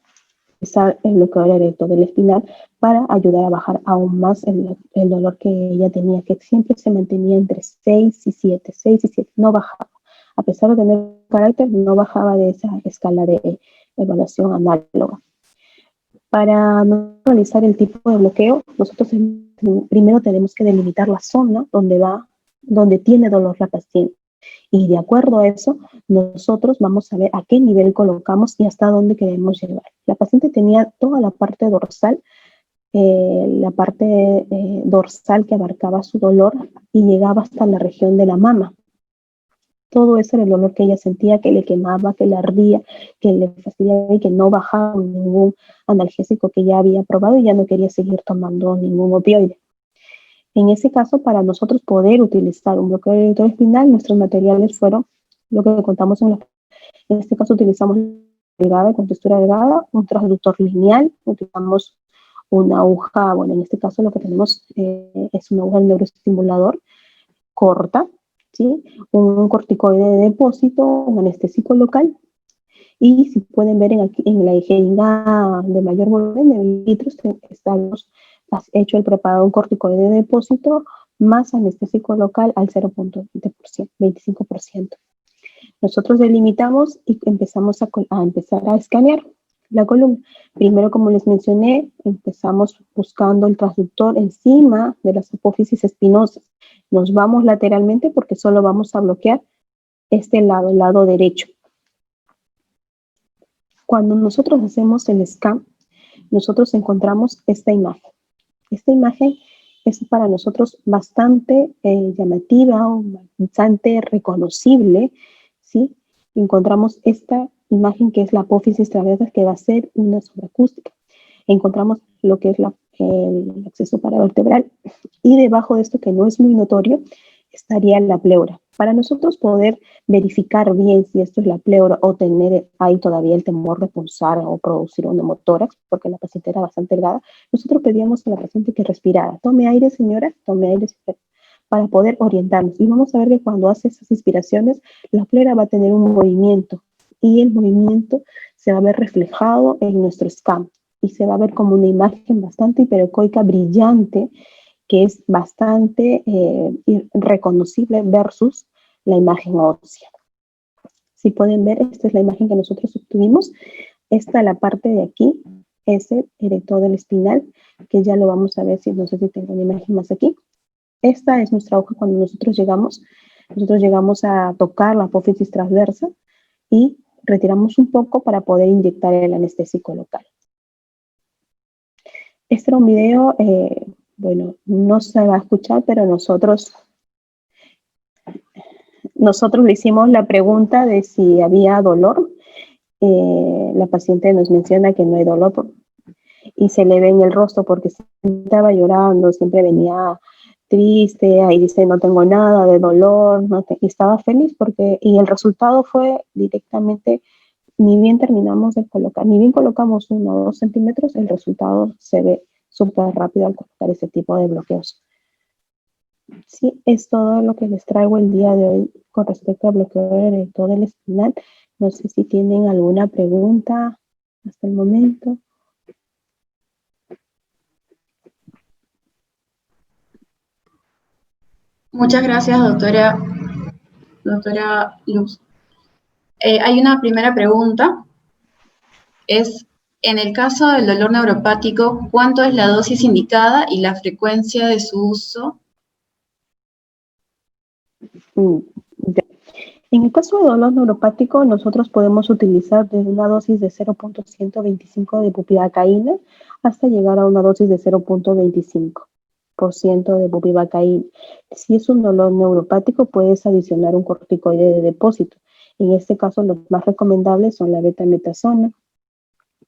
utilizar el bloqueador erecto del espinal para ayudar a bajar aún más el dolor que ella tenía, que siempre se mantenía entre 6 y 7, 6 y 7, no bajaba. A pesar de tener carácter, no bajaba de esa escala de evaluación análoga. Para realizar el tipo de bloqueo, nosotros primero tenemos que delimitar la zona donde tiene dolor la paciente. Y de acuerdo a eso, nosotros vamos a ver a qué nivel colocamos y hasta dónde queremos llevar. La paciente tenía toda la parte dorsal que abarcaba su dolor y llegaba hasta la región de la mama. Todo eso era el dolor que ella sentía, que le quemaba, que le ardía, que le fastidiaba y que no bajaba ningún analgésico que ya había probado y ya no quería seguir tomando ningún opioide. En ese caso, para nosotros poder utilizar un bloqueo electroespinal, nuestros materiales fueron lo que contamos en este caso utilizamos delgada, con textura delgada, un transductor lineal, utilizamos una aguja, bueno, en este caso lo que tenemos es una aguja de neuroestimulador corta, ¿sí? Un corticoide de depósito, un anestésico local, y si pueden ver en la jeringa de mayor volumen de 20 litros, estamos hecho el preparado un corticoide de depósito más anestésico local al 0.20%, 25%. Nosotros delimitamos y empezamos a escanear la columna. Primero, como les mencioné, empezamos buscando el transductor encima de las apófisis espinosas. Nos vamos lateralmente porque solo vamos a bloquear este lado, el lado derecho. Cuando nosotros hacemos el scan, nosotros encontramos esta imagen. Esta imagen es para nosotros bastante llamativa o bastante reconocible, ¿sí? Encontramos esta imagen que es la apófisis transversa, que va a ser una sobreacústica. Encontramos lo que es el acceso paravertebral y debajo de esto, que no es muy notorio, estaría la pleura. Para nosotros poder verificar bien si esto es la pleura o tener ahí todavía el temor de pulsar o producir un hemotórax, porque la paciente era bastante delgada, nosotros pedíamos a la paciente que respirara. Tome aire, señora, tome aire, señora, para poder orientarnos. Y vamos a ver que cuando hace esas inspiraciones, la pleura va a tener un movimiento y el movimiento se va a ver reflejado en nuestro scan y se va a ver como una imagen bastante hiperecoica, brillante, que es bastante reconocible versus la imagen ósea. Si pueden ver, esta es la imagen que nosotros obtuvimos. Esta, la parte de aquí, es el erector del espinal, que ya lo vamos a ver, no sé si tengo una imagen más aquí. Esta es nuestra hoja cuando nosotros llegamos a tocar la apófisis transversa y retiramos un poco para poder inyectar el anestésico local. Este era un video, bueno, no se va a escuchar, pero nosotros le hicimos la pregunta de si había dolor. La paciente nos menciona que no hay dolor y se le ve en el rostro porque estaba llorando, siempre venía triste, ahí dice no tengo nada de dolor, y estaba feliz y el resultado fue directamente, ni bien colocamos 1 o 2 centímetros, el resultado se ve súper rápido al colocar ese tipo de bloqueos. Sí, es todo lo que les traigo el día de hoy con respecto al bloqueo erector del espinal. No sé si tienen alguna pregunta hasta el momento. Muchas gracias, doctora Luz. Hay una primera pregunta. Es, en el caso del dolor neuropático, ¿cuánto es la dosis indicada y la frecuencia de su uso? En el caso de dolor neuropático, nosotros podemos utilizar desde una dosis de 0.125 de bupivacaína hasta llegar a una dosis de 0.25% de bupivacaína. Si es un dolor neuropático, puedes adicionar un corticoide de depósito. En este caso, los más recomendables son la betametasona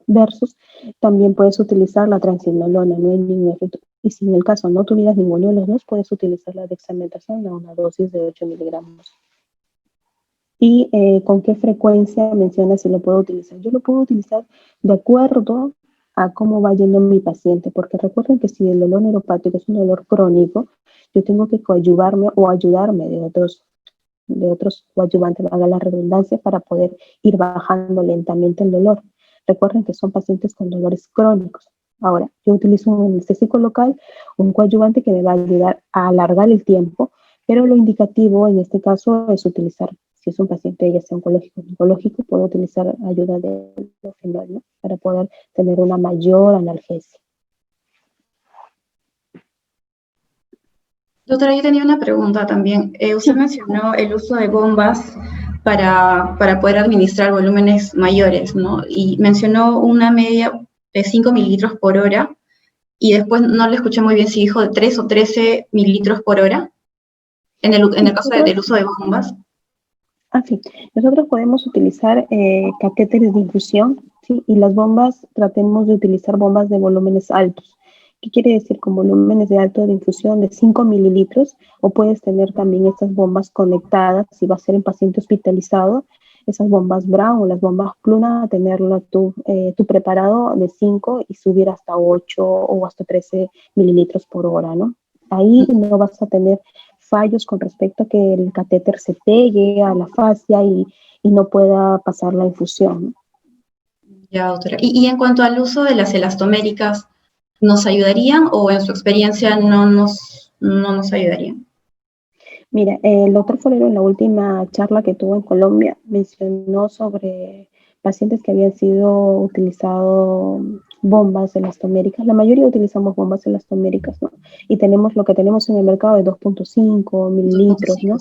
versus también puedes utilizar la transinolona, no hay ningún efecto. Y si en el caso no tuvieras ninguno de los dos, puedes utilizar la dexametasona, una dosis de 8 miligramos. ¿Y con qué frecuencia menciona si lo puedo utilizar? Yo lo puedo utilizar de acuerdo a cómo va yendo mi paciente, porque recuerden que si el dolor neuropático es un dolor crónico, yo tengo que coadyuvarme o ayudarme de otros coadyuvantes, haga la redundancia, para poder ir bajando lentamente el dolor. Recuerden que son pacientes con dolores crónicos. Ahora, yo utilizo un anestésico local, un coadyuvante que me va a ayudar a alargar el tiempo, pero lo indicativo en este caso es utilizar, si es un paciente ya sea oncológico o oncológico, puedo utilizar ayuda de difenol, ¿no? Para poder tener una mayor analgesia. Doctora, yo tenía una pregunta también. Usted mencionó el uso de bombas para poder administrar volúmenes mayores, ¿no? Y mencionó una media de 5 mililitros por hora, y después no le escuché muy bien si dijo de 3 o 13 mililitros por hora, en el caso del uso de bombas. Sí. Nosotros podemos utilizar catéteres de infusión, ¿sí? Y las bombas, tratemos de utilizar bombas de volúmenes altos. ¿Qué quiere decir? Con volúmenes de alto de infusión de 5 mililitros, o puedes tener también estas bombas conectadas, si va a ser en paciente hospitalizado, esas bombas Brown o las bombas Pluna, tenerlo tu preparado de 5 y subir hasta 8 o hasta 13 mililitros por hora, ¿no? Ahí no vas a tener fallos con respecto a que el catéter se pegue a la fascia y no pueda pasar la infusión, ¿no? Ya, doctora. Y en cuanto al uso de las elastoméricas, ¿nos ayudarían o en su experiencia no nos ayudarían? Mira, el doctor Forero en la última charla que tuvo en Colombia mencionó sobre pacientes que habían sido utilizado bombas elastoméricas. La mayoría utilizamos bombas elastoméricas, ¿no? Y tenemos lo que tenemos en el mercado de 2.5 mililitros, ¿no?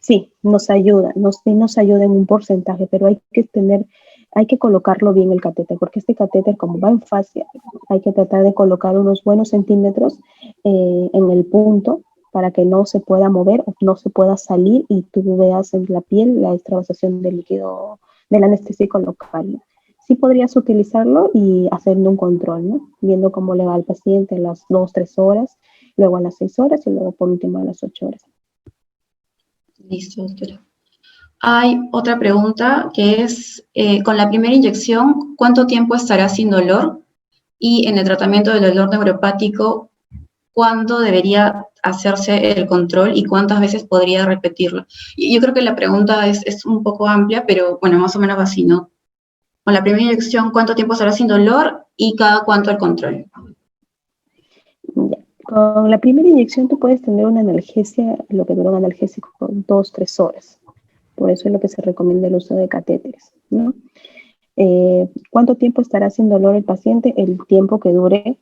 Sí, nos ayuda en un porcentaje, pero hay que colocarlo bien el catéter, porque este catéter, como va en fascia, hay que tratar de colocar unos buenos centímetros en el punto para que no se pueda mover o no se pueda salir y tú veas en la piel la extravasación del líquido del anestésico local, ¿no? Sí podrías utilizarlo y haciendo un control, ¿no? Viendo cómo le va al paciente a las 2, 3 horas, luego a las 6 horas y luego por último a las 8 horas. Listo, doctora. Hay otra pregunta que es, con la primera inyección, ¿cuánto tiempo estará sin dolor? Y en el tratamiento del dolor neuropático, ¿cuándo debería hacerse el control y cuántas veces podría repetirlo? Y yo creo que la pregunta es un poco amplia, pero bueno, más o menos así, ¿no? Con la primera inyección, ¿cuánto tiempo estará sin dolor y cada cuánto el control? Ya. Con la primera inyección tú puedes tener una analgesia, lo que dura un analgésico, 2, 3 horas. Por eso es lo que se recomienda el uso de catéteres, ¿no? ¿Cuánto tiempo estará sin dolor el paciente? El tiempo que dure,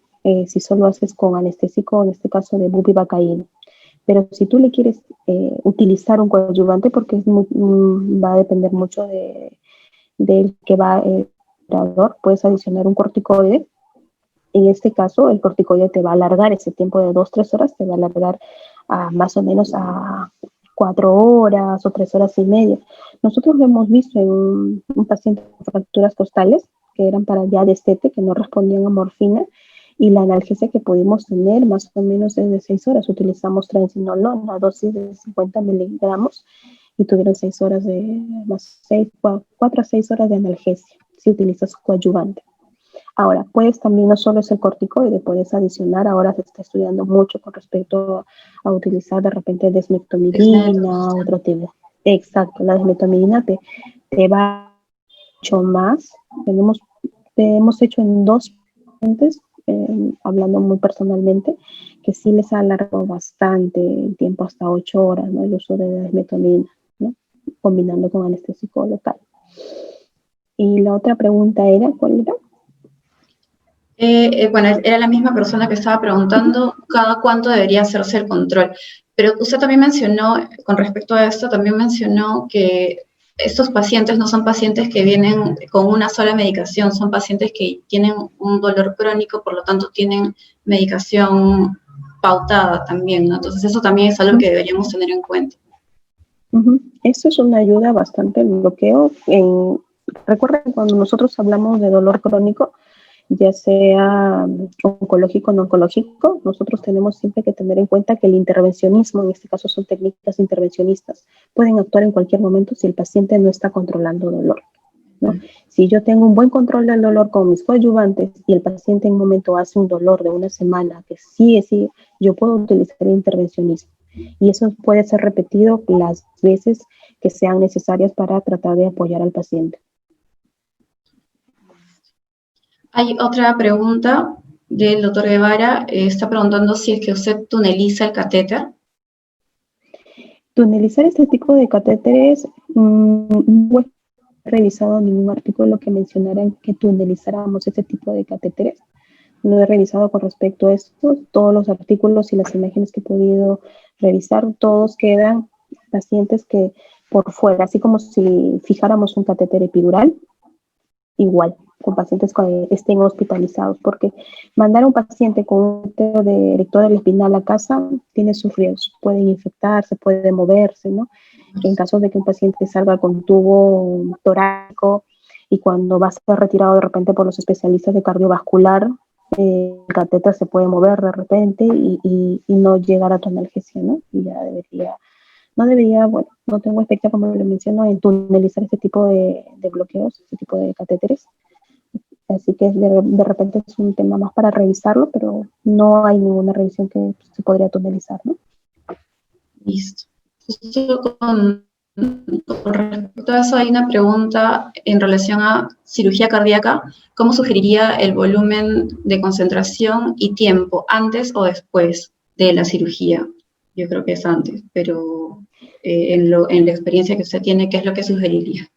si solo haces con anestésico, en este caso de bupivacaína. Pero si tú le quieres utilizar un coadyuvante, porque va a depender mucho del que va el operador, puedes adicionar un corticoide. En este caso, el corticoide te va a alargar ese tiempo de 2, 3 horas, te va a alargar más o menos a 4 horas o 3 horas y media. Nosotros lo hemos visto en un paciente con fracturas costales, que eran para ya destete, que no respondían a morfina, y la analgesia que pudimos tener más o menos es de 6 horas. Utilizamos triamcinolona, una dosis de 50 miligramos, y tuvieron 6 horas de, 4 a 6 horas de analgesia, si utilizas coadyuvante. Ahora, puedes también, no solo es el corticoide, puedes adicionar, ahora se está estudiando mucho con respecto a utilizar de repente desmetomidina, otro tipo. Exacto, la desmetomidina te va mucho más. Hemos hecho en 2 pacientes, hablando muy personalmente, que sí les ha alargado bastante el tiempo, hasta 8 horas, ¿no? El uso de desmetomidina, ¿no? Combinando con anestésico local. Y la otra pregunta era, ¿cuál era? Bueno, era la misma persona que estaba preguntando cada cuánto debería hacerse el control. Pero usted también mencionó, con respecto a esto, también mencionó que estos pacientes no son pacientes que vienen con una sola medicación, son pacientes que tienen un dolor crónico, por lo tanto tienen medicación pautada también, ¿no? Entonces eso también es algo que deberíamos tener en cuenta. Esto es una ayuda bastante al bloqueo. Recuerden, cuando nosotros hablamos de dolor crónico, ya sea oncológico o no oncológico, nosotros tenemos siempre que tener en cuenta que el intervencionismo, en este caso son técnicas intervencionistas, pueden actuar en cualquier momento si el paciente no está controlando dolor, ¿no? Si yo tengo un buen control del dolor con mis coadyuvantes y el paciente en un momento hace un dolor de una semana que sí, yo puedo utilizar el intervencionismo. Y eso puede ser repetido las veces que sean necesarias para tratar de apoyar al paciente. Hay otra pregunta del doctor Guevara. Está preguntando si es que usted tuneliza el catéter. Tunelizar este tipo de catéteres, no he revisado ningún artículo que mencionara que tunelizáramos este tipo de catéteres. No he revisado con respecto a esto. Todos los artículos y las imágenes que he podido revisar, todos quedan pacientes que por fuera, así como si fijáramos un catéter epidural, igual, con pacientes que estén hospitalizados, porque mandar a un paciente con un catéter de erector espinal a casa tiene sus riesgos. Pueden infectarse, puede moverse, ¿no? En caso de que un paciente salga con tubo torácico y cuando va a ser retirado de repente por los especialistas de cardiovascular, el catéter se puede mover de repente y no llegar a tu analgesia, ¿no? Y ya no debería, bueno, no tengo expectativa, como lo menciono, en tunelizar este tipo de bloqueos, este tipo de catéteres. Así que de repente es un tema más para revisarlo, pero no hay ninguna revisión que se podría tunelizar, ¿no? Listo. Justo con respecto a eso hay una pregunta en relación a cirugía cardíaca. ¿Cómo sugeriría el volumen de concentración y tiempo, antes o después de la cirugía? Yo creo que es antes, pero en la experiencia que usted tiene, ¿qué es lo que sugeriría?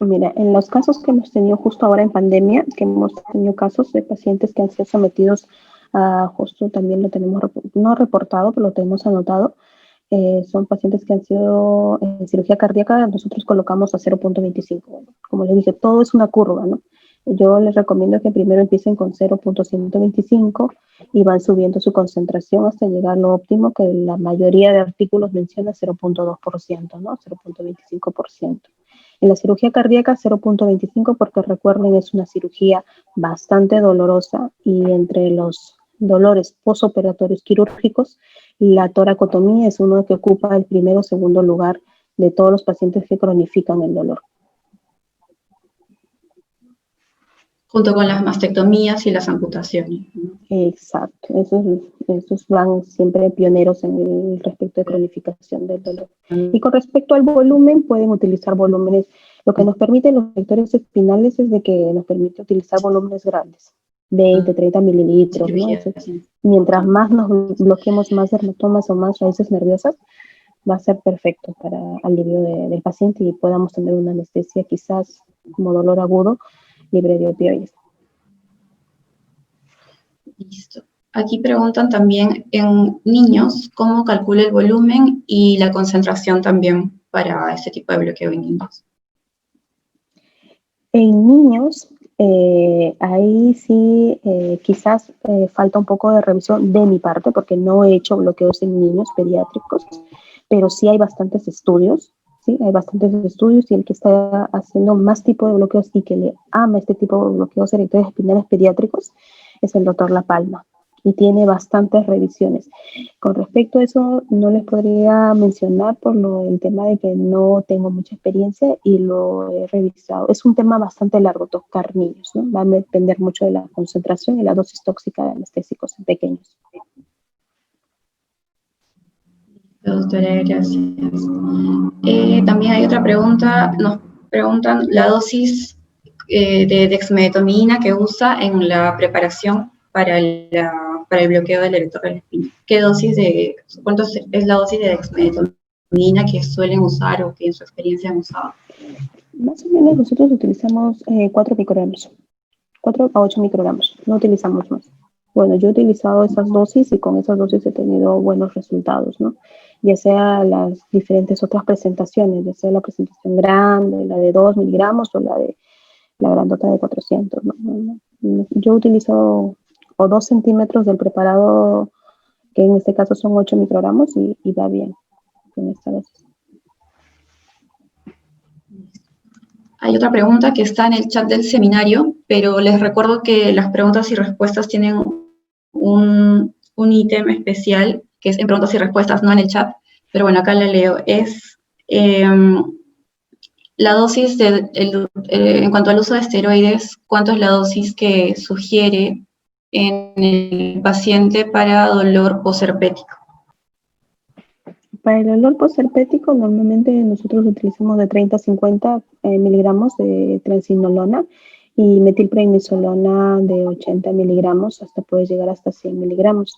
Mira, en los casos que hemos tenido justo ahora en pandemia, que hemos tenido casos de pacientes que han sido sometidos a, justo también lo tenemos, no reportado, pero lo tenemos anotado, son pacientes que han sido en cirugía cardíaca, nosotros colocamos a 0.25. Como les dije, todo es una curva, ¿no? Yo les recomiendo que primero empiecen con 0.125 y van subiendo su concentración hasta llegar a lo óptimo, que la mayoría de artículos menciona 0.2%, ¿no? 0.25%. En la cirugía cardíaca 0.25 porque recuerden es una cirugía bastante dolorosa y entre los dolores postoperatorios quirúrgicos, la toracotomía es uno que ocupa el primero o segundo lugar de todos los pacientes que cronifican el dolor. Junto con las mastectomías y las amputaciones, ¿no? Exacto, esos van siempre pioneros en el respecto de cronificación del dolor. Y con respecto al volumen, pueden utilizar volúmenes. Lo que nos permiten los vectores espinales es de que nos permite utilizar volúmenes grandes, 20, 30 mililitros, ¿no? Mientras más nos bloqueemos más dermatomas o más raíces nerviosas, va a ser perfecto para alivio del paciente y podamos tener una anestesia quizás como dolor agudo, libre de opioides. Listo. Aquí preguntan también en niños cómo calcula el volumen y la concentración también para este tipo de bloqueo en niños. En niños, ahí sí quizás falta un poco de revisión de mi parte porque no he hecho bloqueos en niños pediátricos, pero sí hay bastantes estudios, ¿sí? Hay bastantes estudios y el que está haciendo más tipo de bloqueos y que le ama este tipo de bloqueos erectores espinales pediátricos es el doctor La Palma y tiene bastantes revisiones. Con respecto a eso, no les podría mencionar por el tema de que no tengo mucha experiencia y lo he revisado. Es un tema bastante largo tocar niños, ¿no? Va a depender mucho de la concentración y la dosis tóxica de anestésicos en pequeños. Doctora, gracias. También hay otra pregunta, nos preguntan la dosis de dexmedetomidina que usa en la preparación para el bloqueo del erector del espino. ¿Cuánto es la dosis de dexmedetomidina que suelen usar o que en su experiencia han usado? Más o menos nosotros utilizamos 4 microgramos, 4 a 8 microgramos, no utilizamos más. Bueno, yo he utilizado esas dosis y con esas dosis he tenido buenos resultados, ¿no? Ya sea las diferentes otras presentaciones, ya sea la presentación grande, la de 2 miligramos o la grandota de 400, ¿no? Yo utilizo o 2 centímetros del preparado, que en este caso son 8 microgramos y va bien con esta dosis. Hay otra pregunta que está en el chat del seminario, pero les recuerdo que las preguntas y respuestas tienen un ítem especial, que es en preguntas y respuestas, no en el chat, pero bueno, acá la leo. Es la dosis, en cuanto al uso de esteroides, ¿cuánto es la dosis que sugiere en el paciente para dolor posherpético? Para el dolor posherpético, normalmente nosotros utilizamos de 30 a 50 miligramos de triamcinolona y metilprednisolona de 80 miligramos, hasta puedes llegar hasta 100 miligramos.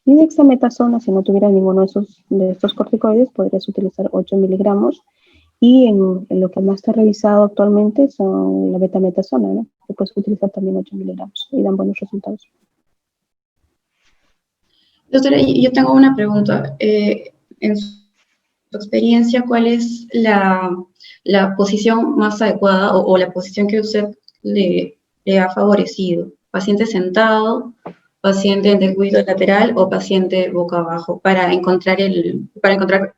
Y dexametasona, si no tuviera ninguno de estos corticoides, podrías utilizar 8 miligramos. Y en lo que más está revisado actualmente son la betametasona, ¿no? Que puedes utilizar también 8 miligramos y dan buenos resultados. Doctora, yo tengo una pregunta. En su experiencia, ¿cuál es la posición más adecuada o la posición que usted le ha favorecido? ¿Paciente sentado, paciente en decúbito lateral o paciente boca abajo? Para encontrar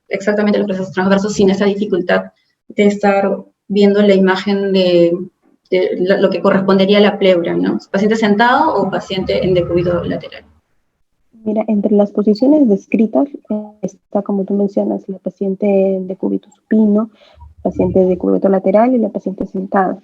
exactamente los procesos transversos sin esa dificultad de estar viendo la imagen de lo que correspondería a la pleura, ¿no? ¿Paciente sentado o paciente en decúbito lateral? Mira, entre las posiciones descritas está, como tú mencionas, la paciente de cúbito supino, paciente de cúbito lateral y la paciente sentada.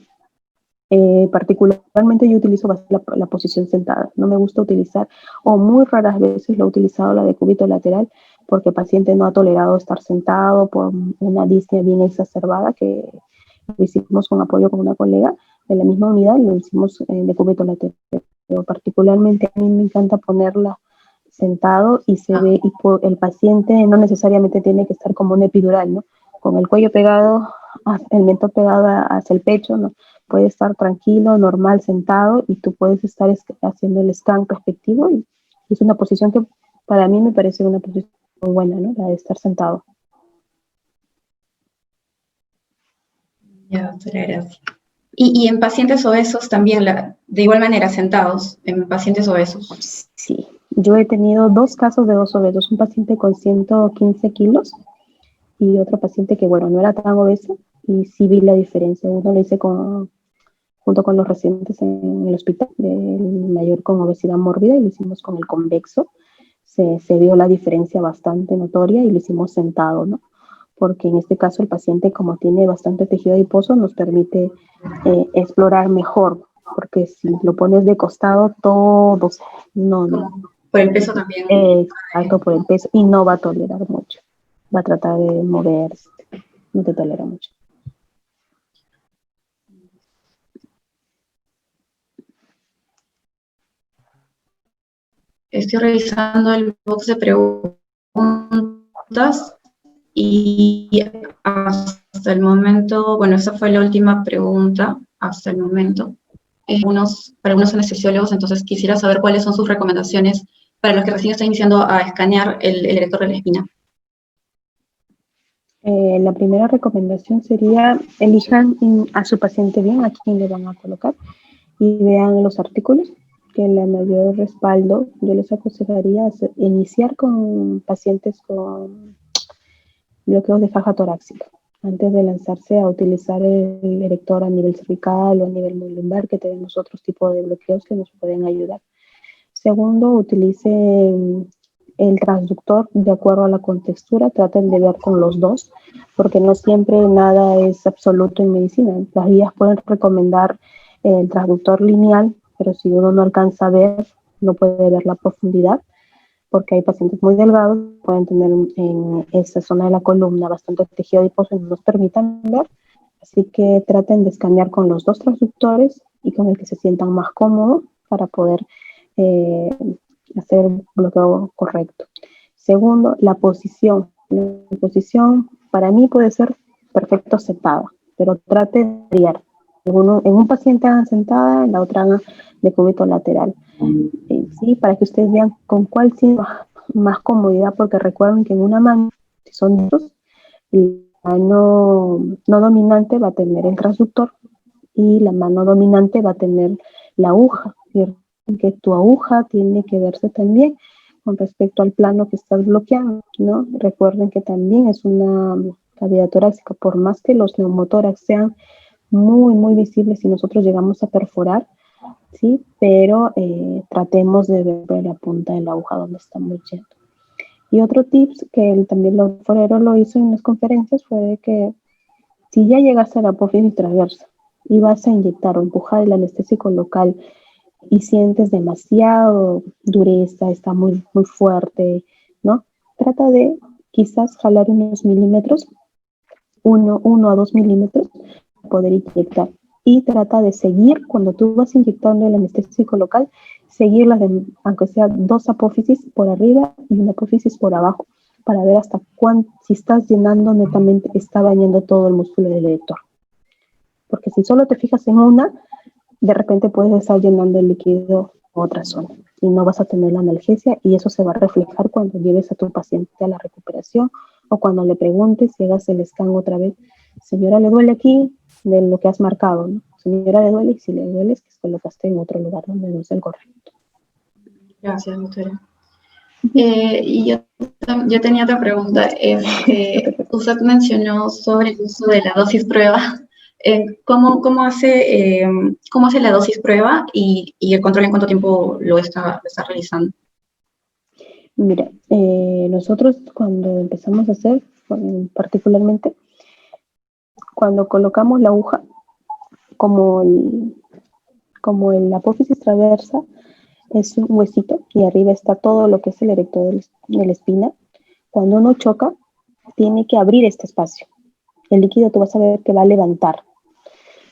Particularmente yo utilizo la posición sentada. No me gusta utilizar, o muy raras veces lo he utilizado la de cúbito lateral, porque el paciente no ha tolerado estar sentado por una disnea bien exacerbada que lo hicimos con apoyo con una colega de la misma unidad, lo hicimos de cúbito lateral. Pero particularmente a mí me encanta ponerla sentado y se ve, y el paciente no necesariamente tiene que estar como un epidural, ¿no? Con el cuello pegado, el mentón pegado hacia el pecho, ¿no? Puede estar tranquilo, normal, sentado, y tú puedes estar haciendo el scan respectivo, y es una posición que para mí me parece una posición muy buena, ¿no? La de estar sentado. Ya, doctora, gracias. Y en pacientes obesos también, de igual manera, sentados, en pacientes obesos. Sí, yo he tenido 2 casos de 2 obesos, un paciente con 115 kilos y otro paciente que, bueno, no era tan obeso, y sí vi la diferencia. Uno lo hice junto con los residentes en el hospital, del mayor con obesidad mórbida, y lo hicimos con el convexo. Se vio la diferencia bastante notoria y lo hicimos sentado, ¿no? Porque en este caso el paciente, como tiene bastante tejido adiposo, nos permite explorar mejor, porque si lo pones de costado, todos, no. Por el peso también. Exacto, por el peso, y no va a tolerar mucho. Va a tratar de moverse, no te tolera mucho. Estoy revisando el box de preguntas y hasta el momento, bueno, esa fue la última pregunta hasta el momento. Para algunos anestesiólogos, entonces quisiera saber cuáles son sus recomendaciones para los que recién están iniciando a escanear el erector de la espina. La primera recomendación sería elijan a su paciente bien, a quién le van a colocar, y vean los artículos, que la mayor respaldo. Yo les aconsejaría iniciar con pacientes con bloqueos de faja torácica, antes de lanzarse a utilizar el erector a nivel cervical o a nivel muy lumbar, que tenemos otros tipos de bloqueos que nos pueden ayudar. Segundo, utilicen el transductor de acuerdo a la contextura, traten de ver con los dos, porque no siempre nada es absoluto en medicina. Las guías pueden recomendar el transductor lineal, pero si uno no alcanza a ver, no puede ver la profundidad, porque hay pacientes muy delgados, pueden tener en esa zona de la columna bastante tejido adiposo y no nos permitan ver. Así que traten de escanear con los dos transductores y con el que se sientan más cómodos para poder hacer un bloqueo correcto. Segundo, la posición. La posición para mí puede ser perfecto sentada, pero trate de variar. En un paciente hagan sentada, en la otra hagan de cúbito lateral. ¿Sí? Para que ustedes vean con cuál siente más comodidad, porque recuerden que en una mano, si son dos, la mano no dominante va a tener el transductor y la mano dominante va a tener la aguja, ¿cierto? Que tu aguja tiene que verse también con respecto al plano que estás bloqueando, ¿no? Recuerden que también es una cavidad torácica, por más que los neumotórax sean muy, muy visibles si nosotros llegamos a perforar, ¿sí? Pero tratemos de ver la punta de la aguja donde estamos yendo. Y otro tips que también el Forero lo hizo en las conferencias fue de que si ya llegaste a la apófisis transversa y vas a inyectar o empujar el anestésico local y sientes demasiado dureza, está muy, muy fuerte, ¿no? Trata de quizás jalar unos milímetros, 1 a 2 milímetros, para poder inyectar. y trata de seguir, cuando tú vas inyectando el anestésico local, seguir aunque sea 2 apófisis por arriba y una apófisis por abajo, para ver hasta si estás llenando netamente, está bañando todo el músculo del erector. Porque si solo te fijas en una, de repente puedes estar llenando el líquido a otra zona y no vas a tener la analgesia, y eso se va a reflejar cuando lleves a tu paciente a la recuperación o cuando le preguntes y hagas el scan otra vez. Señora, ¿le duele aquí? De lo que has marcado, ¿no? Señora, ¿le duele? Y si le duele es que colocaste en otro lugar donde no es el correcto. Gracias, doctora. Y yo tenía otra pregunta. Usted mencionó sobre el uso de la dosis prueba. ¿Cómo hace la dosis prueba y el control en cuánto tiempo lo está realizando? Mira, nosotros cuando empezamos a hacer, particularmente, cuando colocamos la aguja, como el apófisis transversa es un huesito y arriba está todo lo que es el erector de la espina, cuando uno choca, tiene que abrir este espacio. El líquido tú vas a ver que va a levantar.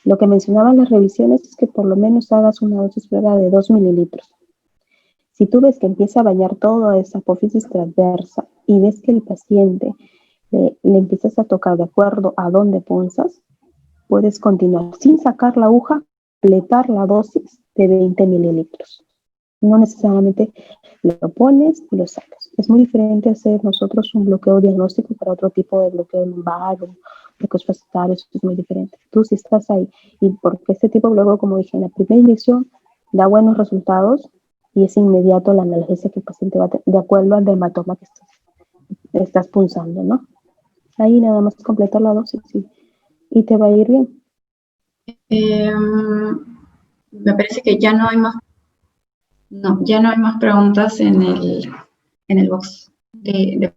Lo que mencionaban las revisiones es que por lo menos hagas una dosis prueba de 2 mililitros. Si tú ves que empieza a bañar toda esa apófisis transversa y ves que el paciente le empiezas a tocar de acuerdo a dónde punzas, puedes continuar sin sacar la aguja, completar la dosis de 20 mililitros. No necesariamente lo pones y lo sacas. Es muy diferente hacer nosotros un bloqueo diagnóstico para otro tipo de bloqueo lumbar o bloqueos facetarios, es muy diferente. Tú si estás ahí, y porque este tipo de bloqueo, como dije, en la primera inyección da buenos resultados y es inmediato la analgesia que el paciente va a tener, de acuerdo al dermatoma que estás punzando, ¿no? Ahí nada más completar la dosis y te va a ir bien. Me parece que ya no hay más. No, ya no hay más preguntas en el box de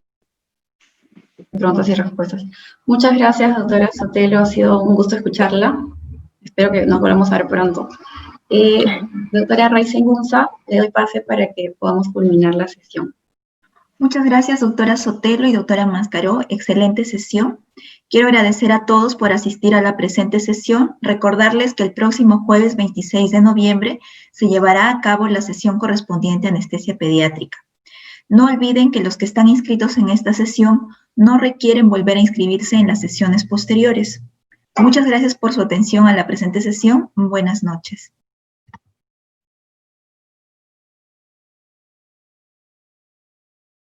preguntas y respuestas. Muchas gracias, doctora Sotelo. Ha sido un gusto escucharla. Espero que nos volvamos a ver pronto. Doctora Raiza Ingunza, le doy pase para que podamos culminar la sesión. Muchas gracias, doctora Sotelo y doctora Mascaró. Excelente sesión. Quiero agradecer a todos por asistir a la presente sesión. Recordarles que el próximo jueves 26 de noviembre se llevará a cabo la sesión correspondiente a anestesia pediátrica. No olviden que los que están inscritos en esta sesión no requieren volver a inscribirse en las sesiones posteriores. Muchas gracias por su atención a la presente sesión. Buenas noches.